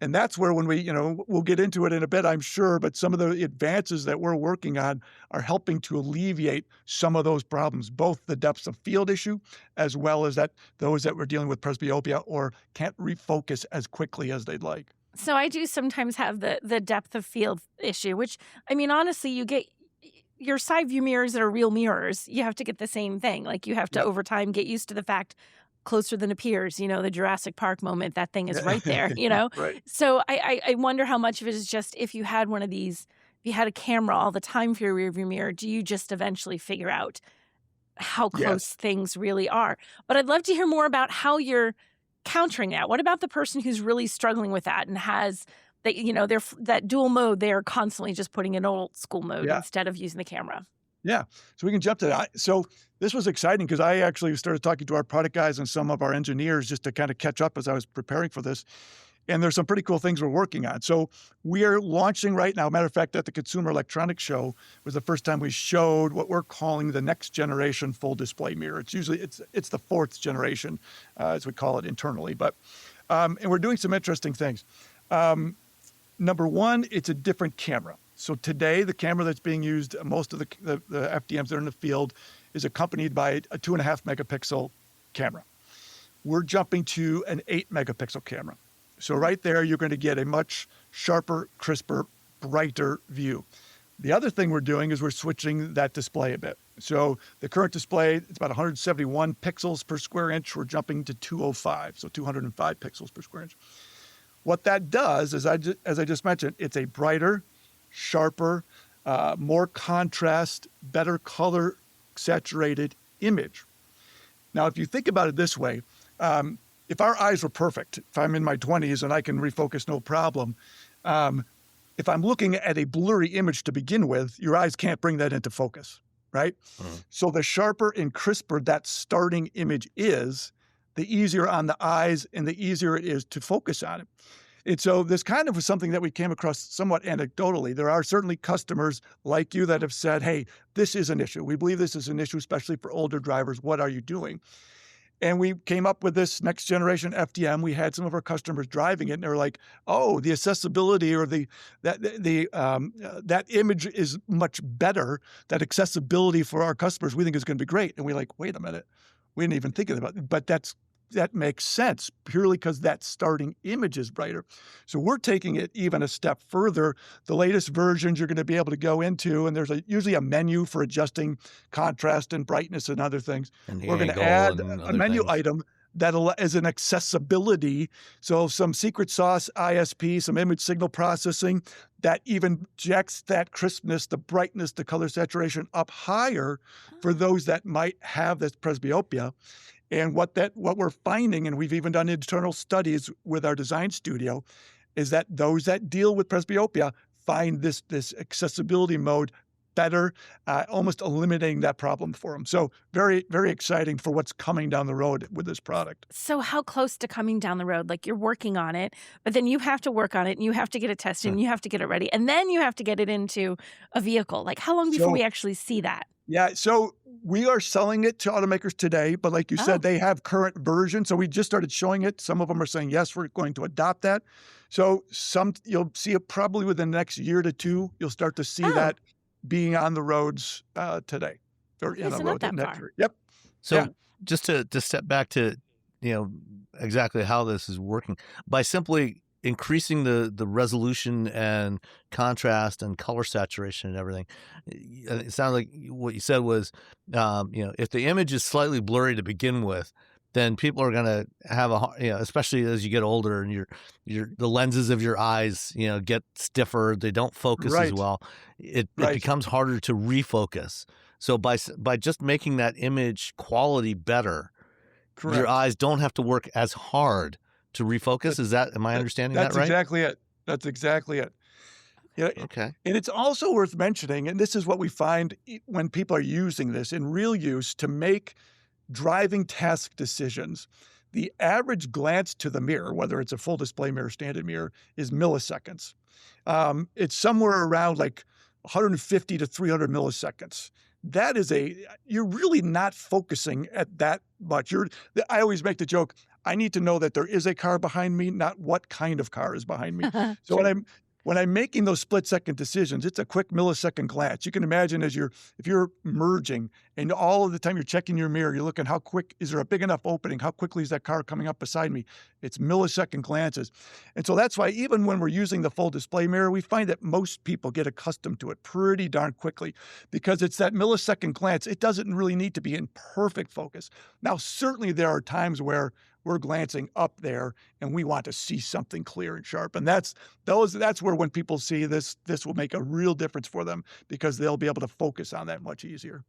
And that's where when we'll get into it in a bit, I'm sure, but some of the advances that we're working on are helping to alleviate some of those problems, both the depth of field issue, as well as those that we're dealing with presbyopia or can't refocus as quickly as they'd like. So I do sometimes have the depth of field issue, which, honestly, you get your side view mirrors that are real mirrors. You have to get the same thing. Like, you have to, over time, get used to the fact closer than appears, the Jurassic Park moment, that thing is right there, Right. So I wonder how much of it is just, if you had one of these, if you had a camera all the time for your rearview mirror, do you just eventually figure out how close things really are? But I'd love to hear more about how you're countering that. What about the person who's really struggling with that and has that dual mode, they're constantly just putting in old school mode instead of using the camera? Yeah, so we can jump to that. So this was exciting because I actually started talking to our product guys and some of our engineers just to kind of catch up as I was preparing for this. And there's some pretty cool things we're working on. So we are launching right now. Matter of fact, at the Consumer Electronics Show was the first time we showed what we're calling the next generation full display mirror. It's the fourth generation, as we call it internally. But and we're doing some interesting things. Number one, it's a different camera. So today, the camera that's being used, most of the FDMs that are in the field, is accompanied by a 2.5 megapixel camera. We're jumping to an 8 megapixel camera. So right there, you're going to get a much sharper, crisper, brighter view. The other thing we're doing is we're switching that display a bit. So the current display, it's about 171 pixels per square inch. We're jumping to 205, so 205 pixels per square inch. What that does is, as I just mentioned, it's a brighter, sharper, more contrast, better color saturated image. Now, if you think about it this way, if our eyes were perfect, if I'm in my 20s and I can refocus no problem, if I'm looking at a blurry image to begin with, your eyes can't bring that into focus, right? So the sharper and crisper that starting image is, the easier on the eyes and the easier it is to focus on it. And so this kind of was something that we came across somewhat anecdotally. There are certainly customers like you that have said, hey, this is an issue. We believe this is an issue, especially for older drivers. What are you doing? And we came up with this next generation FDM. We had some of our customers driving it, and they were like, "Oh, the accessibility or that image is much better. That accessibility for our customers, we think is going to be great." And we're like, "Wait a minute, we didn't even think about it." But that makes sense purely because that starting image is brighter. So we're taking it even a step further. The latest versions you're going to be able to go into, and there's usually a menu for adjusting contrast and brightness and other things. And We're going to add a menu item that is an accessibility. So some secret sauce ISP, some image signal processing that even jacks that crispness, the brightness, the color saturation up higher for those that might have this presbyopia. And what we're finding, and we've even done internal studies with our design studio, is that those that deal with presbyopia find this accessibility mode better, almost eliminating that problem for them. So very, very exciting for what's coming down the road with this product. So how close to coming down the road? Like, you're working on it, but then you have to work on it, and you have to get it tested, and you have to get it ready, and then you have to get it into a vehicle. Like, how long before we actually see that? Yeah, so we are selling it to automakers today, but like you said, they have current versions. So we just started showing it. Some of them are saying, yes, we're going to adopt that. So you'll see it probably within the next year to two. You'll start to see that being on the roads today. Or Okay, so not that far. year. Yep. So just to step back to, exactly how this is working, by simply increasing the resolution and contrast and color saturation and everything, it sounds like what you said was, if the image is slightly blurry to begin with, then people are going to have especially as you get older and the lenses of your eyes, get stiffer. They don't focus as well. It becomes harder to refocus. So by just making that image quality better, your eyes don't have to work as hard to refocus. Am I understanding that right? That's exactly it. That's exactly it. Yeah. Okay. And it's also worth mentioning, and this is what we find when people are using this in real use to make driving task decisions. The average glance to the mirror, whether it's a full display mirror, standard mirror, is milliseconds. It's somewhere around like 150 to 300 milliseconds. That is you're really not focusing at that much. I always make the joke, I need to know that there is a car behind me, not what kind of car is behind me. So when I'm making those split-second decisions, it's a quick millisecond glance. You can imagine if you're merging and all of the time you're checking your mirror, you're looking how quick, is there a big enough opening? How quickly is that car coming up beside me? It's millisecond glances. And so that's why even when we're using the full display mirror, we find that most people get accustomed to it pretty darn quickly because it's that millisecond glance. It doesn't really need to be in perfect focus. Now, certainly there are times where we're glancing up there and we want to see something clear and sharp. And that's where when people see this will make a real difference for them because they'll be able to focus on that much easier.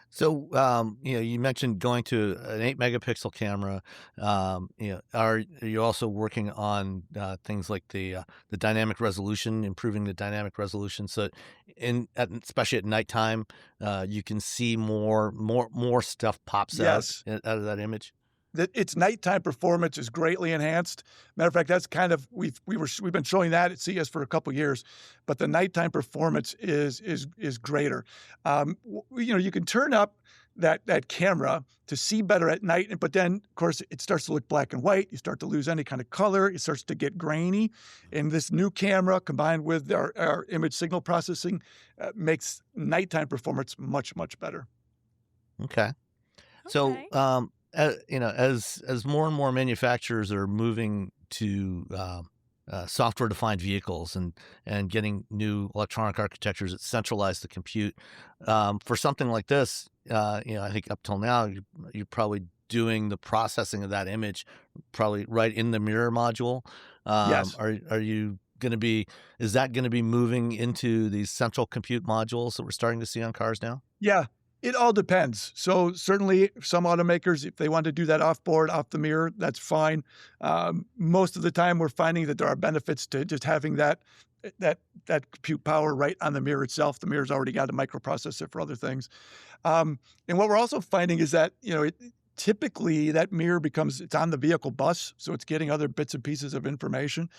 So, you mentioned going to an 8-megapixel camera. Are you also working on things like the dynamic resolution, improving the dynamic resolution? So, especially at nighttime, you can see more stuff pops out of that image. That its nighttime performance is greatly enhanced. Matter of fact, that's kind of we've been showing that at CES for a couple of years, but the nighttime performance is greater. You can turn up that camera to see better at night, but then of course it starts to look black and white. You start to lose any kind of color. It starts to get grainy. And this new camera combined with our image signal processing makes nighttime performance much, much better. Okay. So, as more and more manufacturers are moving to software-defined vehicles and getting new electronic architectures that centralize the compute, for something like this, I think up till now you're probably doing the processing of that image probably right in the mirror module. Yes. Are you going to be? Is that going to be moving into these central compute modules that we're starting to see on cars now? Yeah. It all depends. So certainly some automakers, if they want to do that off the mirror, that's fine. Most of the time we're finding that there are benefits to just having that compute power right on the mirror itself. The mirror's already got a microprocessor for other things. And what we're also finding is that, typically that mirror it's on the vehicle bus, so it's getting other bits and pieces of information.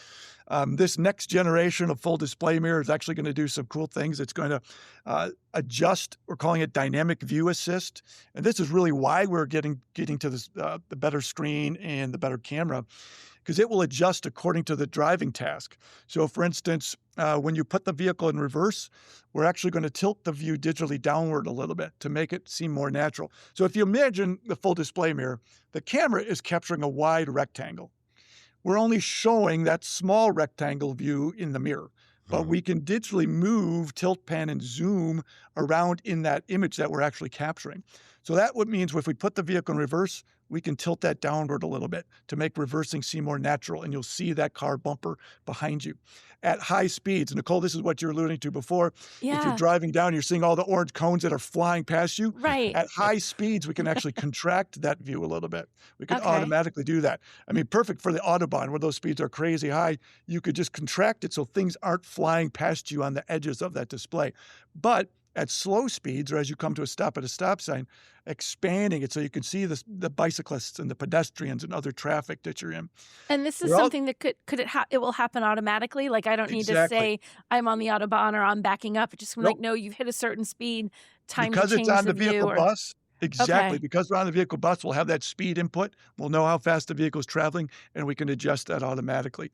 This next generation of full display mirror is actually going to do some cool things. It's going to adjust. We're calling it dynamic view assist, and this is really why we're getting to this the better screen and the better camera, because it will adjust according to the driving task. So, for instance, when you put the vehicle in reverse, we're actually going to tilt the view digitally downward a little bit to make it seem more natural. So if you imagine the full display mirror, the camera is capturing a wide rectangle. We're only showing that small rectangle view in the mirror, but we can digitally move, tilt, pan, and zoom around in that image that we're actually capturing. So that means if we put the vehicle in reverse, we can tilt that downward a little bit to make reversing seem more natural, and you'll see that car bumper behind you. At high speeds, Nicole, this is what you're alluding to before. Yeah. If you're driving down, you're seeing all the orange cones that are flying past you. Right. At high speeds, we can actually contract that view a little bit. We can automatically do that. I mean, perfect for the Autobahn where those speeds are crazy high. You could just contract it so things aren't flying past you on the edges of that display. But at slow speeds, or as you come to a stop at a stop sign, expanding it so you can see the bicyclists and the pedestrians and other traffic that you're in. And this is something that it will happen automatically? Like I don't need to say I'm on the Autobahn or I'm backing up. It's just like, no, you've hit a certain speed, time because to change it's on the the vehicle bus. Exactly. Because we're on the vehicle bus, we'll have that speed input. We'll know how fast the vehicle is traveling, and we can adjust that automatically.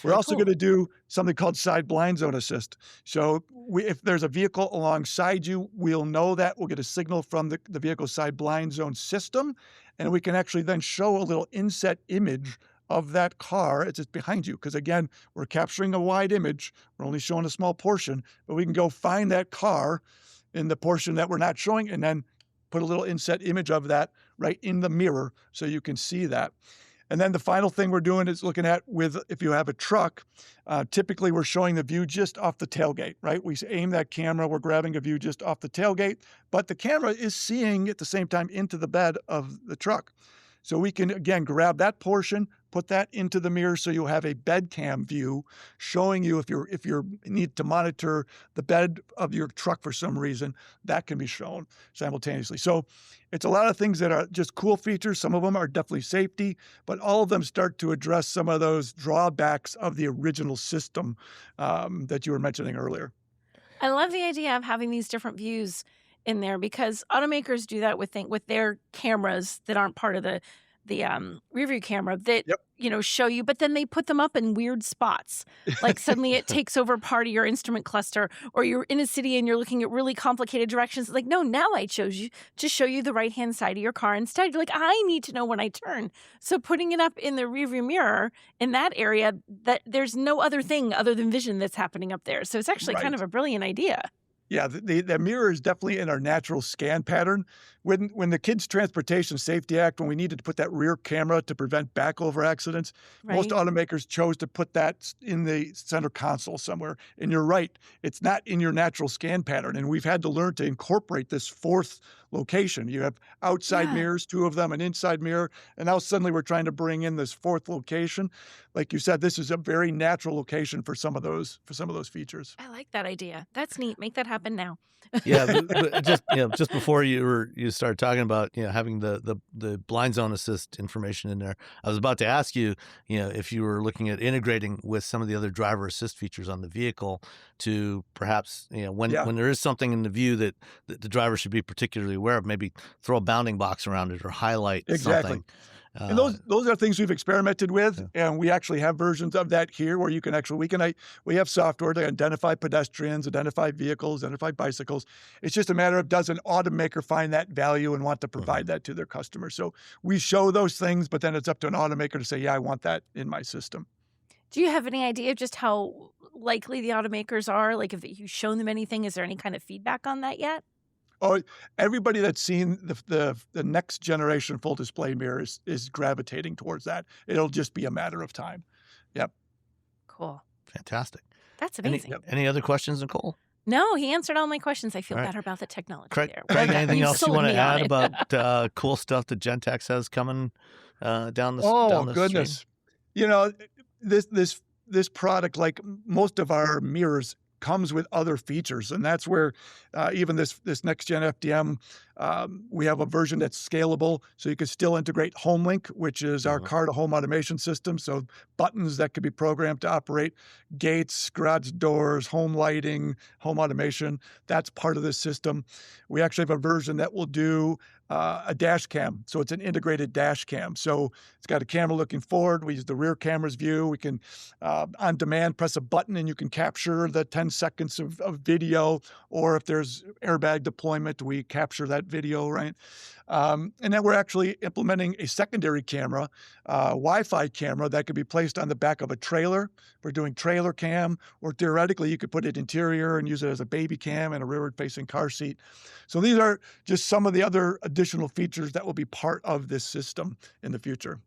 We're also going to do something called side blind zone assist. So if there's a vehicle alongside you, we'll know that. We'll get a signal from the vehicle side blind zone system, and we can actually then show a little inset image of that car as it's behind you. Because again, we're capturing a wide image. We're only showing a small portion, but we can go find that car in the portion that we're not showing, and then put a little inset image of that right in the mirror so you can see that. And then the final thing we're doing is looking at if you have a truck, typically we're showing the view just off the tailgate, right? We aim that camera, we're grabbing a view just off the tailgate, but the camera is seeing at the same time into the bed of the truck. So we can, again, grab that portion, put that into the mirror so you'll have a bed cam view showing you if you need to monitor the bed of your truck for some reason, that can be shown simultaneously. So it's a lot of things that are just cool features. Some of them are definitely safety, but all of them start to address some of those drawbacks of the original system that you were mentioning earlier. I love the idea of having these different views in there because automakers do that with their cameras that aren't part of the rear view camera that show you, but then they put them up in weird spots. Like suddenly it takes over part of your instrument cluster, or you're in a city and you're looking at really complicated directions. Like, no, now I chose you to show you the right hand side of your car instead. You're like, I need to know when I turn. So putting it up in the rear view mirror in that area, that there's no other thing other than vision that's happening up there. So it's actually kind of a brilliant idea. Yeah, the mirror is definitely in our natural scan pattern. When the Kids Transportation Safety Act, when we needed to put that rear camera to prevent backover accidents, most automakers chose to put that in the center console somewhere. And you're right, it's not in your natural scan pattern. And we've had to learn to incorporate this fourth location. You have outside mirrors, two of them, an inside mirror, and now suddenly we're trying to bring in this fourth location. Like you said, this is a very natural location for some of those features. I like that idea. That's neat. Make that happen now. Yeah, but just before you started talking about having the blind zone assist information in there, I was about to ask you if you were looking at integrating with some of the other driver assist features on the vehicle to perhaps when there is something in the view that the driver should be particularly aware of, maybe throw a bounding box around it or highlight something. And those are things we've experimented with, and we actually have versions of that here where you can actually we have software to identify pedestrians, identify vehicles, identify bicycles. It's just a matter of does an automaker find that value and want to provide that to their customers. So we show those things, but then it's up to an automaker to say, yeah, I want that in my system. Do you have any idea of just how likely the automakers are? Like if you've shown them anything, is there any kind of feedback on that yet? Oh, everybody that's seen the next generation full display mirror is gravitating towards that. It'll just be a matter of time. Yep. Cool. Fantastic. That's amazing. Any other questions, Nicole? No, he answered all my questions. I feel better about the technology Craig, there. Craig, anything else you want to add about cool stuff that Gentex has coming down the goodness. stream? This product, like most of our mirrors, comes with other features. And that's where even this next gen FDM, we have a version that's scalable. So you can still integrate HomeLink, which is our car to home automation system. So buttons that could be programmed to operate gates, garage doors, home lighting, home automation. That's part of this system. We actually have a version that will do a dash cam. So it's an integrated dash cam. So it's got a camera looking forward. We use the rear camera's view. We can, on demand, press a button and you can capture the 10 seconds of video. Or if there's airbag deployment, we capture that video, right? And then we're actually implementing a secondary camera, Wi-Fi camera that could be placed on the back of a trailer. We're doing trailer cam, or theoretically you could put it interior and use it as a baby cam in a rearward-facing car seat. So these are just some of the other additional features that will be part of this system in the future.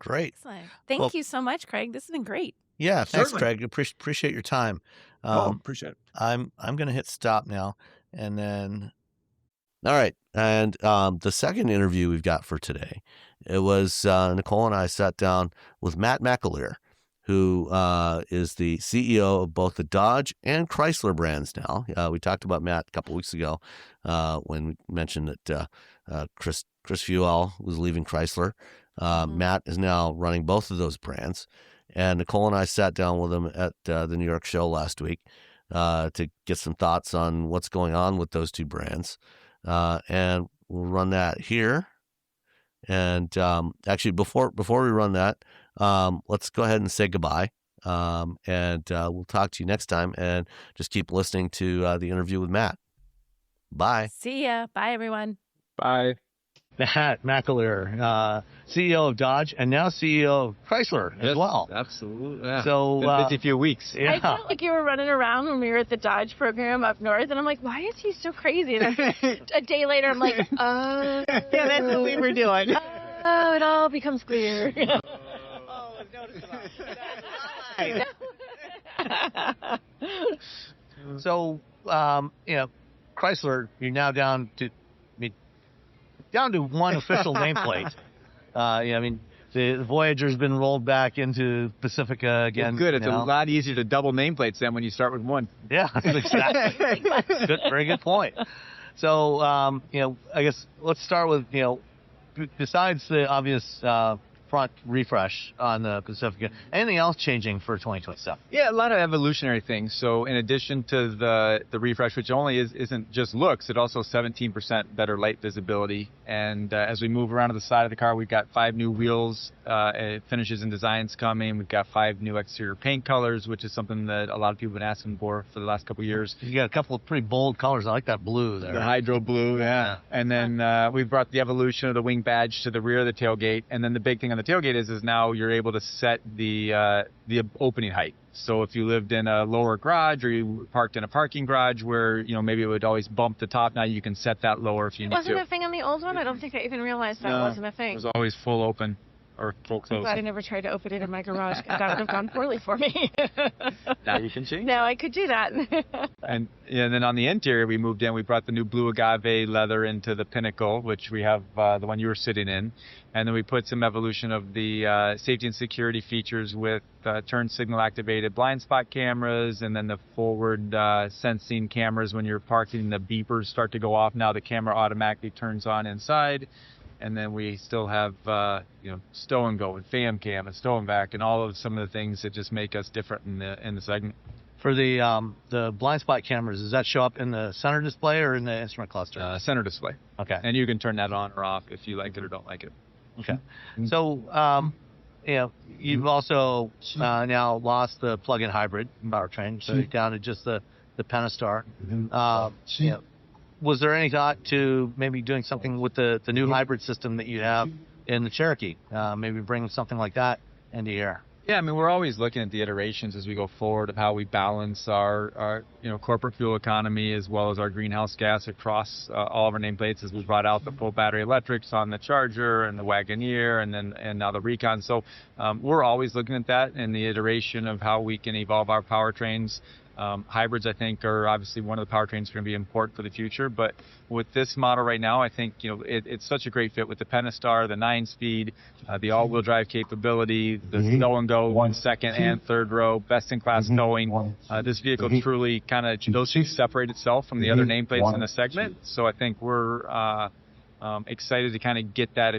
Great. Excellent. Thank you so much, Craig. This has been great. Yeah, thanks, Certainly. Craig. Appreciate your time. Appreciate it. I'm going to hit stop now, and then. All right, and the second interview we've got for today, it was Nicole and I sat down with Matt McAlear, who is the CEO of both the Dodge and Chrysler brands now. We talked about Matt a couple weeks ago when we mentioned that Chris Fuel was leaving Chrysler. Matt is now running both of those brands. And Nicole and I sat down with him at the New York show last week to get some thoughts on what's going on with those two brands. And we'll run that here. And actually, before we run that, let's go ahead and say goodbye. And we'll talk to you next time. And just keep listening to the interview with Matt. Bye. See ya. Bye, everyone. Bye. Matt McAlear, CEO of Dodge and now CEO of Chrysler as well. Absolutely. Yeah. So, Been a busy few weeks. I felt like you were running around when we were at the Dodge program up north, and I'm like, why is he so crazy? And a day later, I'm like, Yeah, that's what we were doing. Oh, it all becomes clear. So, Chrysler, you're now down to one official nameplate. The Voyager's been rolled back into Pacifica again. Good. It's a lot easier to double nameplates than when you start with one. Yeah, exactly. Very good point. So, I guess let's start with, besides the obvious front refresh on the Pacifica, anything else changing for 2027? Yeah, a lot of evolutionary things. So in addition to the refresh, which only isn't just looks, it also 17% better light visibility. And as we move around to the side of the car, we've got 5 new wheels, finishes and designs coming. We've got 5 new exterior paint colors, which is something that a lot of people have been asking for the last couple of years. You got a couple of pretty bold colors. I like that blue there. The hydro blue, yeah. And then we've brought the evolution of the wing badge to the rear of the tailgate. And then the big thing on the tailgate is now you're able to set the opening height. So if you lived in a lower garage or you parked in a parking garage where, maybe it would always bump the top, now you can set that lower if you need to. Wasn't a thing on the old one? I don't think I even realized that wasn't a thing. It was always full open or full I'm close. glad I never tried to open it in my garage because that would have gone poorly for me. Now you can change. Now I could do that. And then on the interior, we moved in. We brought the new blue agave leather into the Pinnacle, which we have the one you were sitting in. And then we put some evolution of the safety and security features with turn signal activated blind spot cameras, and then the forward sensing cameras when you're parking. The beepers start to go off. Now the camera automatically turns on inside. And then we still have, stow and go and fam cam and stow and back and all of some of the things that just make us different in the segment. For the blind spot cameras, does that show up in the center display or in the instrument cluster? Center display. Okay. And you can turn that on or off if you like it or don't like it. Okay. So, you've also now lost the plug-in hybrid powertrain, so you're down to just the Pentastar. Was there any thought to maybe doing something with the new hybrid system that you have in the Cherokee? Maybe bring something like that into here? Yeah, we're always looking at the iterations as we go forward of how we balance our corporate fuel economy as well as our greenhouse gas across all of our nameplates as we brought out the full battery electrics on the Charger and the Wagoneer and now the Recon. So we're always looking at that and the iteration of how we can evolve our powertrains. Hybrids, I think, are obviously one of the powertrains going to be important for the future. But with this model right now, I think it's such a great fit with the Pentastar, the 9-speed, the all-wheel drive capability, the snow and go 1 second and third row, best-in-class towing. This vehicle truly kind of those two separate itself from the other nameplates in the segment. So I think we're excited to kind of get that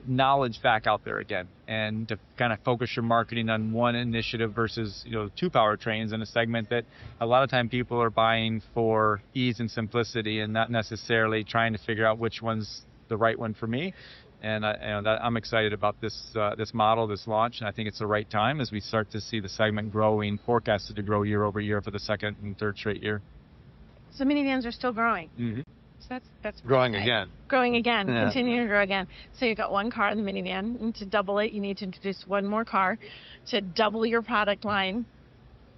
knowledge back out there again, and to kind of focus your marketing on one initiative versus two powertrains in a segment that a lot of time people are buying for ease and simplicity, and not necessarily trying to figure out which one's the right one for me. And I'm excited about this model, this launch, and I think it's the right time as we start to see the segment growing, forecasted to grow year over year for the second and third straight year. So minivans are still growing. Mm-hmm. So that's growing right. again. Growing again, Yeah. continuing to grow again. So you've got one car in the minivan, and to double it, you need to introduce one more car to double your product line.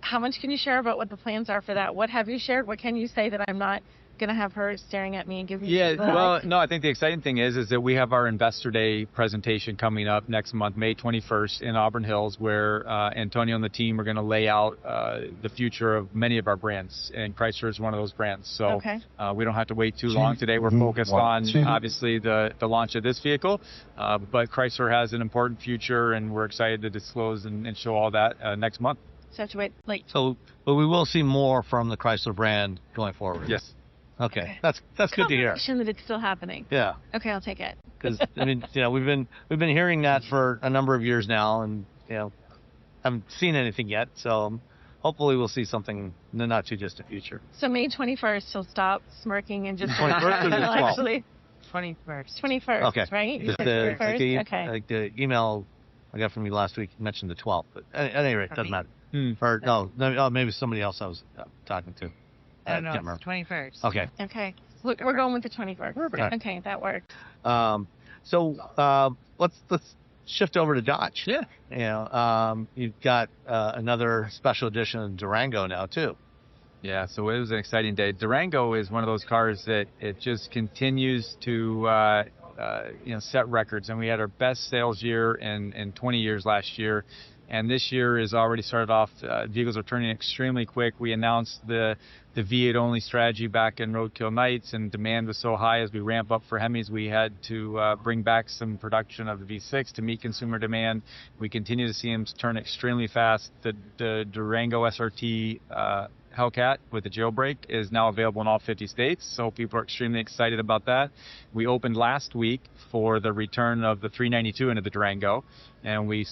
How much can you share about what the plans are for that? What have you shared? What can you say that I'm not going to have her staring at me and giving me no, I think the exciting thing is that we have our Investor Day presentation coming up next month, May 21st in Auburn Hills, where Antonio and the team are going to lay out the future of many of our brands, and Chrysler is one of those brands. So we don't have to wait too long today. We're focused on obviously the launch of this vehicle, but Chrysler has an important future, and we're excited to disclose and show all that next month. So have to wait but we will see more from the Chrysler brand going forward. Yes. Okay. That's good to hear. Confirmation that it's still happening. Yeah. Okay, I'll take it. Because we've been hearing that for a number of years now, and haven't seen anything yet. So hopefully we'll see something in the not too distant future. So May 21st, she'll stop smirking and just 21st or the 12th? actually 21st. 21st. Okay. Right? You Just said 21st? Okay. like the email I got from you last week mentioned the 12th, but at any rate, it doesn't matter. Mm. Or maybe somebody else I was talking to. I don't know. Can't remember. It's 21st. Okay. Okay. Look, we're going with the 21st. Perfect. Okay, that worked. So let's shift over to Dodge. Yeah. You've got another special edition of Durango now too. Yeah, so it was an exciting day. Durango is one of those cars that it just continues to set records, and we had our best sales year in 20 years last year. And this year is already started off. Vehicles are turning extremely quick. We announced the V8 only strategy back in Roadkill Nights, and demand was so high as we ramp up for Hemis, we had to bring back some production of the V6 to meet consumer demand. We continue to see them turn extremely fast. The Durango SRT Hellcat with the jailbreak is now available in all 50 states, so people are extremely excited about that. We opened last week for the return of the 392 into the Durango, and we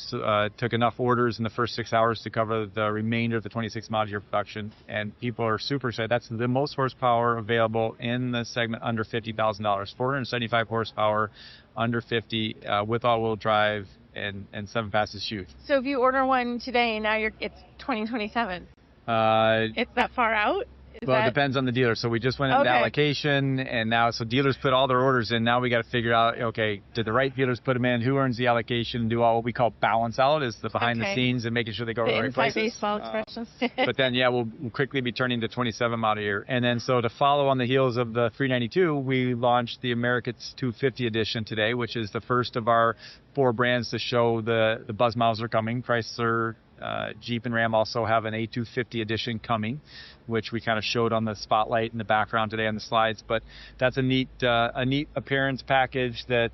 took enough orders in the first 6 hours to cover the remainder of the 26 model year production, and people are super excited. That's the most horsepower available in the segment under $50,000, 475 horsepower under 50 with all-wheel drive and 7 fastest shoot. So if you order one today, now it's 2027. It's that far out? It depends on the dealer. So we just went into allocation, and now so dealers put all their orders in. Now we got to figure out, okay, did the right dealers put them in? Who earns the allocation? And do all what we call balance out, is the behind the scenes and making sure they go to the right places. Baseball expressions. But then, we'll quickly be turning to 27 model year. And then so to follow on the heels of the 392, we launched the America's 250 edition today, which is the first of our 4 brands to show the buzz models are coming. Chrysler, Jeep, and Ram also have an A250 edition coming, which we kind of showed on the spotlight in the background today on the slides. But that's a neat appearance package that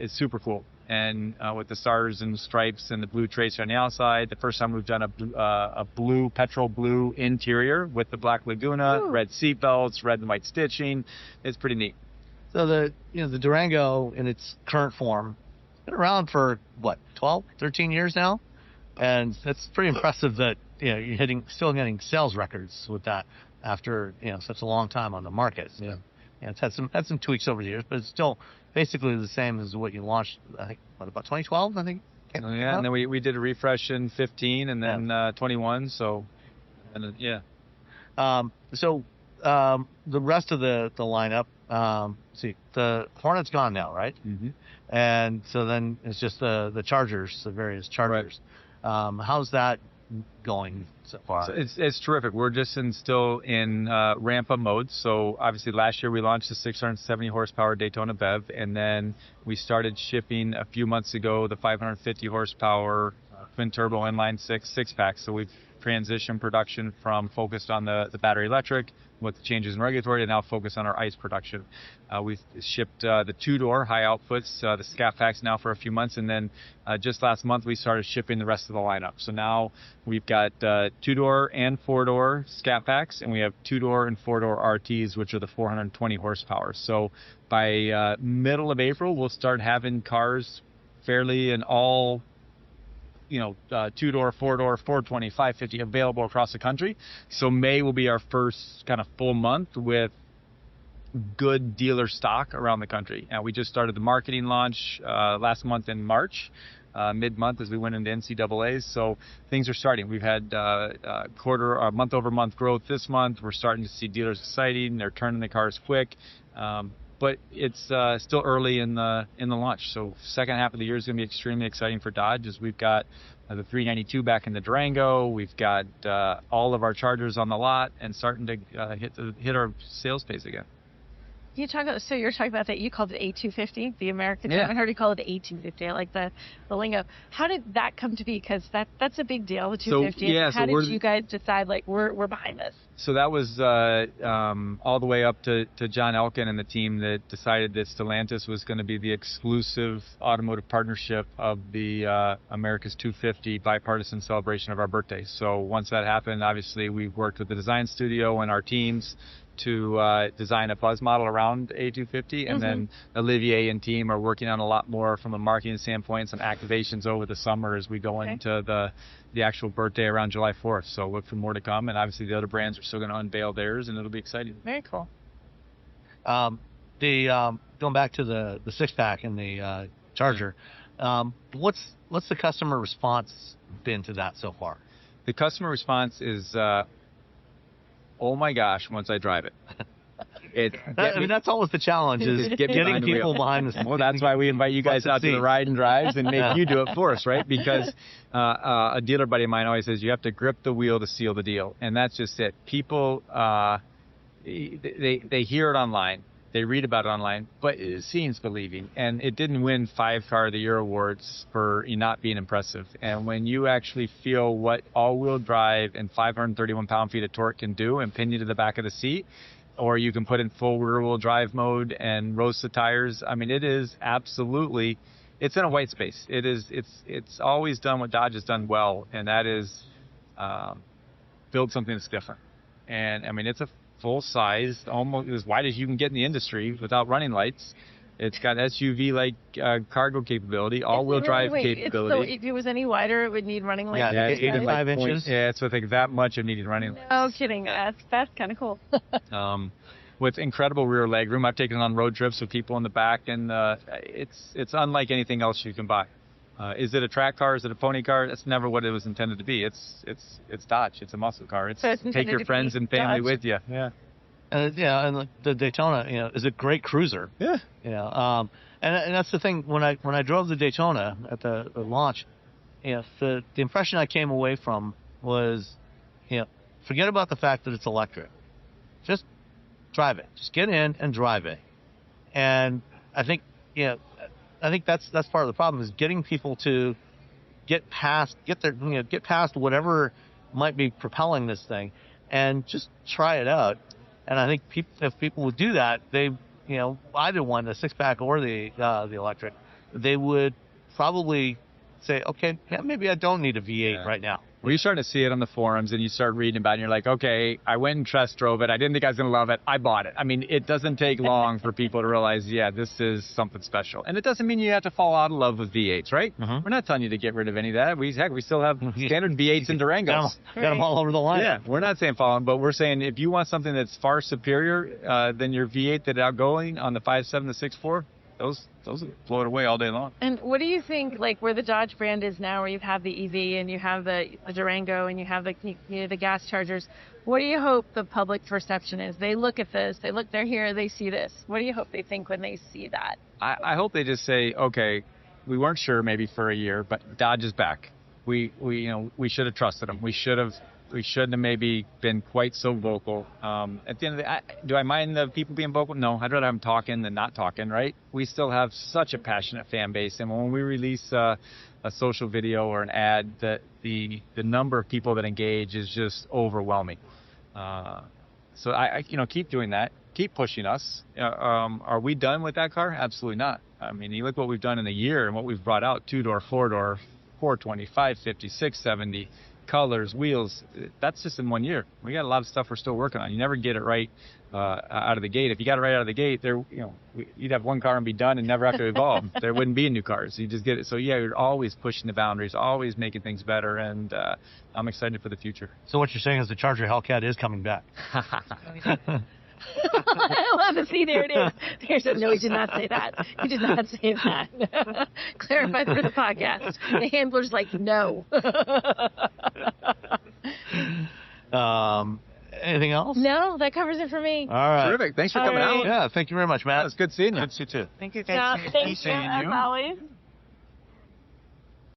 is super cool. And with the stars and stripes and the blue tracer on the outside, the first time we've done a blue, petrol blue interior with the black Laguna, red seat belts, red and white stitching. It's pretty neat. So the Durango in its current form has been around for 12, 13 years now. And it's pretty impressive that you're still getting sales records with that after such a long time on the market. So, it's had some tweaks over the years, but it's still basically the same as what you launched. I think about 2012. I think. And then we did a refresh in 15 and then 21. So, So the rest of the lineup. The Hornet's gone now, right? Mm-hmm. And so then it's just the Chargers, the various Chargers. Right. How's that going so far? So it's terrific. We're just still in ramp-up mode. So obviously last year we launched the 670 horsepower Daytona BEV, and then we started shipping a few months ago the 550 horsepower twin turbo inline six packs. So we've transitioned production from focused on the battery electric with the changes in regulatory, and now focus on our ICE production. We've shipped the two-door high outputs, the scat packs now for a few months, and then just last month we started shipping the rest of the lineup. So now we've got two-door and four-door scat packs, and we have two-door and four-door RTs, which are the 420 horsepower. So by middle of April, we'll start having cars fairly in all two-door, four-door, 420, 550 available across the country. So May will be our first kind of full month with good dealer stock around the country. And we just started the marketing launch last month in March, mid-month as we went into NCAAs. So things are starting. We've had month-over-month growth this month. We're starting to see dealers exciting. They're turning the cars quick. But it's still early in the launch. So second half of the year is going to be extremely exciting for Dodge, as we've got the 392 back in the Durango. We've got all of our Chargers on the lot and starting to hit our sales pace again. You're talking about that you called it A250, the American. Yeah. I heard you call it A250. I like the lingo. How did that come to be? Because that's a big deal, the 250. How did you guys decide we're behind this? So that was all the way up to John Elkin and the team that decided that Stellantis was going to be the exclusive automotive partnership of the America's 250 bipartisan celebration of our birthday. So once that happened, obviously we worked with the design studio and our teams to design a buzz model around A250, and then Olivier and team are working on a lot more from a marketing standpoint, some activations over the summer as we go into the actual birthday around July 4th. So look for more to come, and obviously the other brands are still going to unveil theirs, and it'll be exciting. Very cool. Going back to the six-pack and the Charger, what's the customer response been to that so far? The customer response is, oh my gosh, once I drive it. That's always the challenge, is getting people behind the. Well, that's why we invite you guys out to the ride and drives and make you do it for us, right? Because a dealer buddy of mine always says you have to grip the wheel to seal the deal, and that's just it. People, they hear it online, they read about it online, but seeing's believing, and it didn't win 5 Car of the Year awards for not being impressive. And when you actually feel what all-wheel drive and 531 pound-feet of torque can do and pin you to the back of the seat, or you can put in full rear-wheel drive mode and roast the tires, I mean, it is absolutely, it's in a white space. It's always done what Dodge has done well, and that is build something that's different. And I mean, it's a full-size, almost as wide as you can get in the industry without running lights. It's got SUV-like cargo capability, all-wheel drive capability. So if it was any wider, it would need running lights? Yeah, 8 to 5 inches. Yeah, so I think that much of needed running lights. No kidding. That's kind of cool. With incredible rear leg room. I've taken on road trips with people in the back, and it's unlike anything else you can buy. Is it a track car? Is it a pony car? That's never what it was intended to be. It's Dodge. It's a muscle car. It's take your friends and family with you. Yeah. And the Daytona, is a great cruiser. Yeah. And that's the thing. When I drove the Daytona at the launch, the impression I came away from was, forget about the fact that it's electric. Just drive it. Just get in and drive it. And I think that's part of the problem, is getting people to get past whatever might be propelling this thing and just try it out. And I think if people would do that, they, either one, the six-pack or the electric, they would probably say, okay, yeah, maybe I don't need a V8 right now. Well, you're starting to see it on the forums, and you start reading about it, and you're like, okay, I went and test drove it. I didn't think I was going to love it. I bought it. I mean, it doesn't take long for people to realize, yeah, this is something special. And it doesn't mean you have to fall out of love with V8s, right? Mm-hmm. We're not telling you to get rid of any of that. We still have standard V8s and Durangos. Got them all over the line. Yeah, we're not saying fall out, but we're saying if you want something that's far superior than your V8 that outgoing on the 5.7, the 6.4, those float away all day long. And what do you think, like where the Dodge brand is now, where you have the EV and you have the Durango and you have the gas chargers, what do you hope the public perception is? They look at this, they're here, they see this. What do you hope they think when they see that? I hope they just say, okay, we weren't sure maybe for a year, but Dodge is back. We should have trusted them. We should have we shouldn't have maybe been quite so vocal. At the end of the day, do I mind the people being vocal? No, I'd rather them talking than not talking, right? We still have such a passionate fan base, and when we release a social video or an ad, that the number of people that engage is just overwhelming. So I keep doing that, keep pushing us. Are we done with that car? Absolutely not. I mean, you look what we've done in a year and what we've brought out: 2-door, 4-door, 420, 550, 670, colors, wheels. That's just in 1 year. We got a lot of stuff we're still working on. You never get it right out of the gate. If you got it right out of the gate, you'd have one car and be done and never have to evolve. There wouldn't be new cars. You just get it. So yeah, you're always pushing the boundaries, always making things better, and I'm excited for the future. So what you're saying is the Charger Hellcat is coming back. I love to see. There it is. There's no, he did not say that. He did not say that. Clarified for the podcast. The handler's like, no. Anything else? No, that covers it for me. All right. Terrific. Thanks for coming out. Yeah, thank you very much, Matt. It's good seeing you. Good to see you too. Thank you, Yeah, guys. thank you, Seeing as always.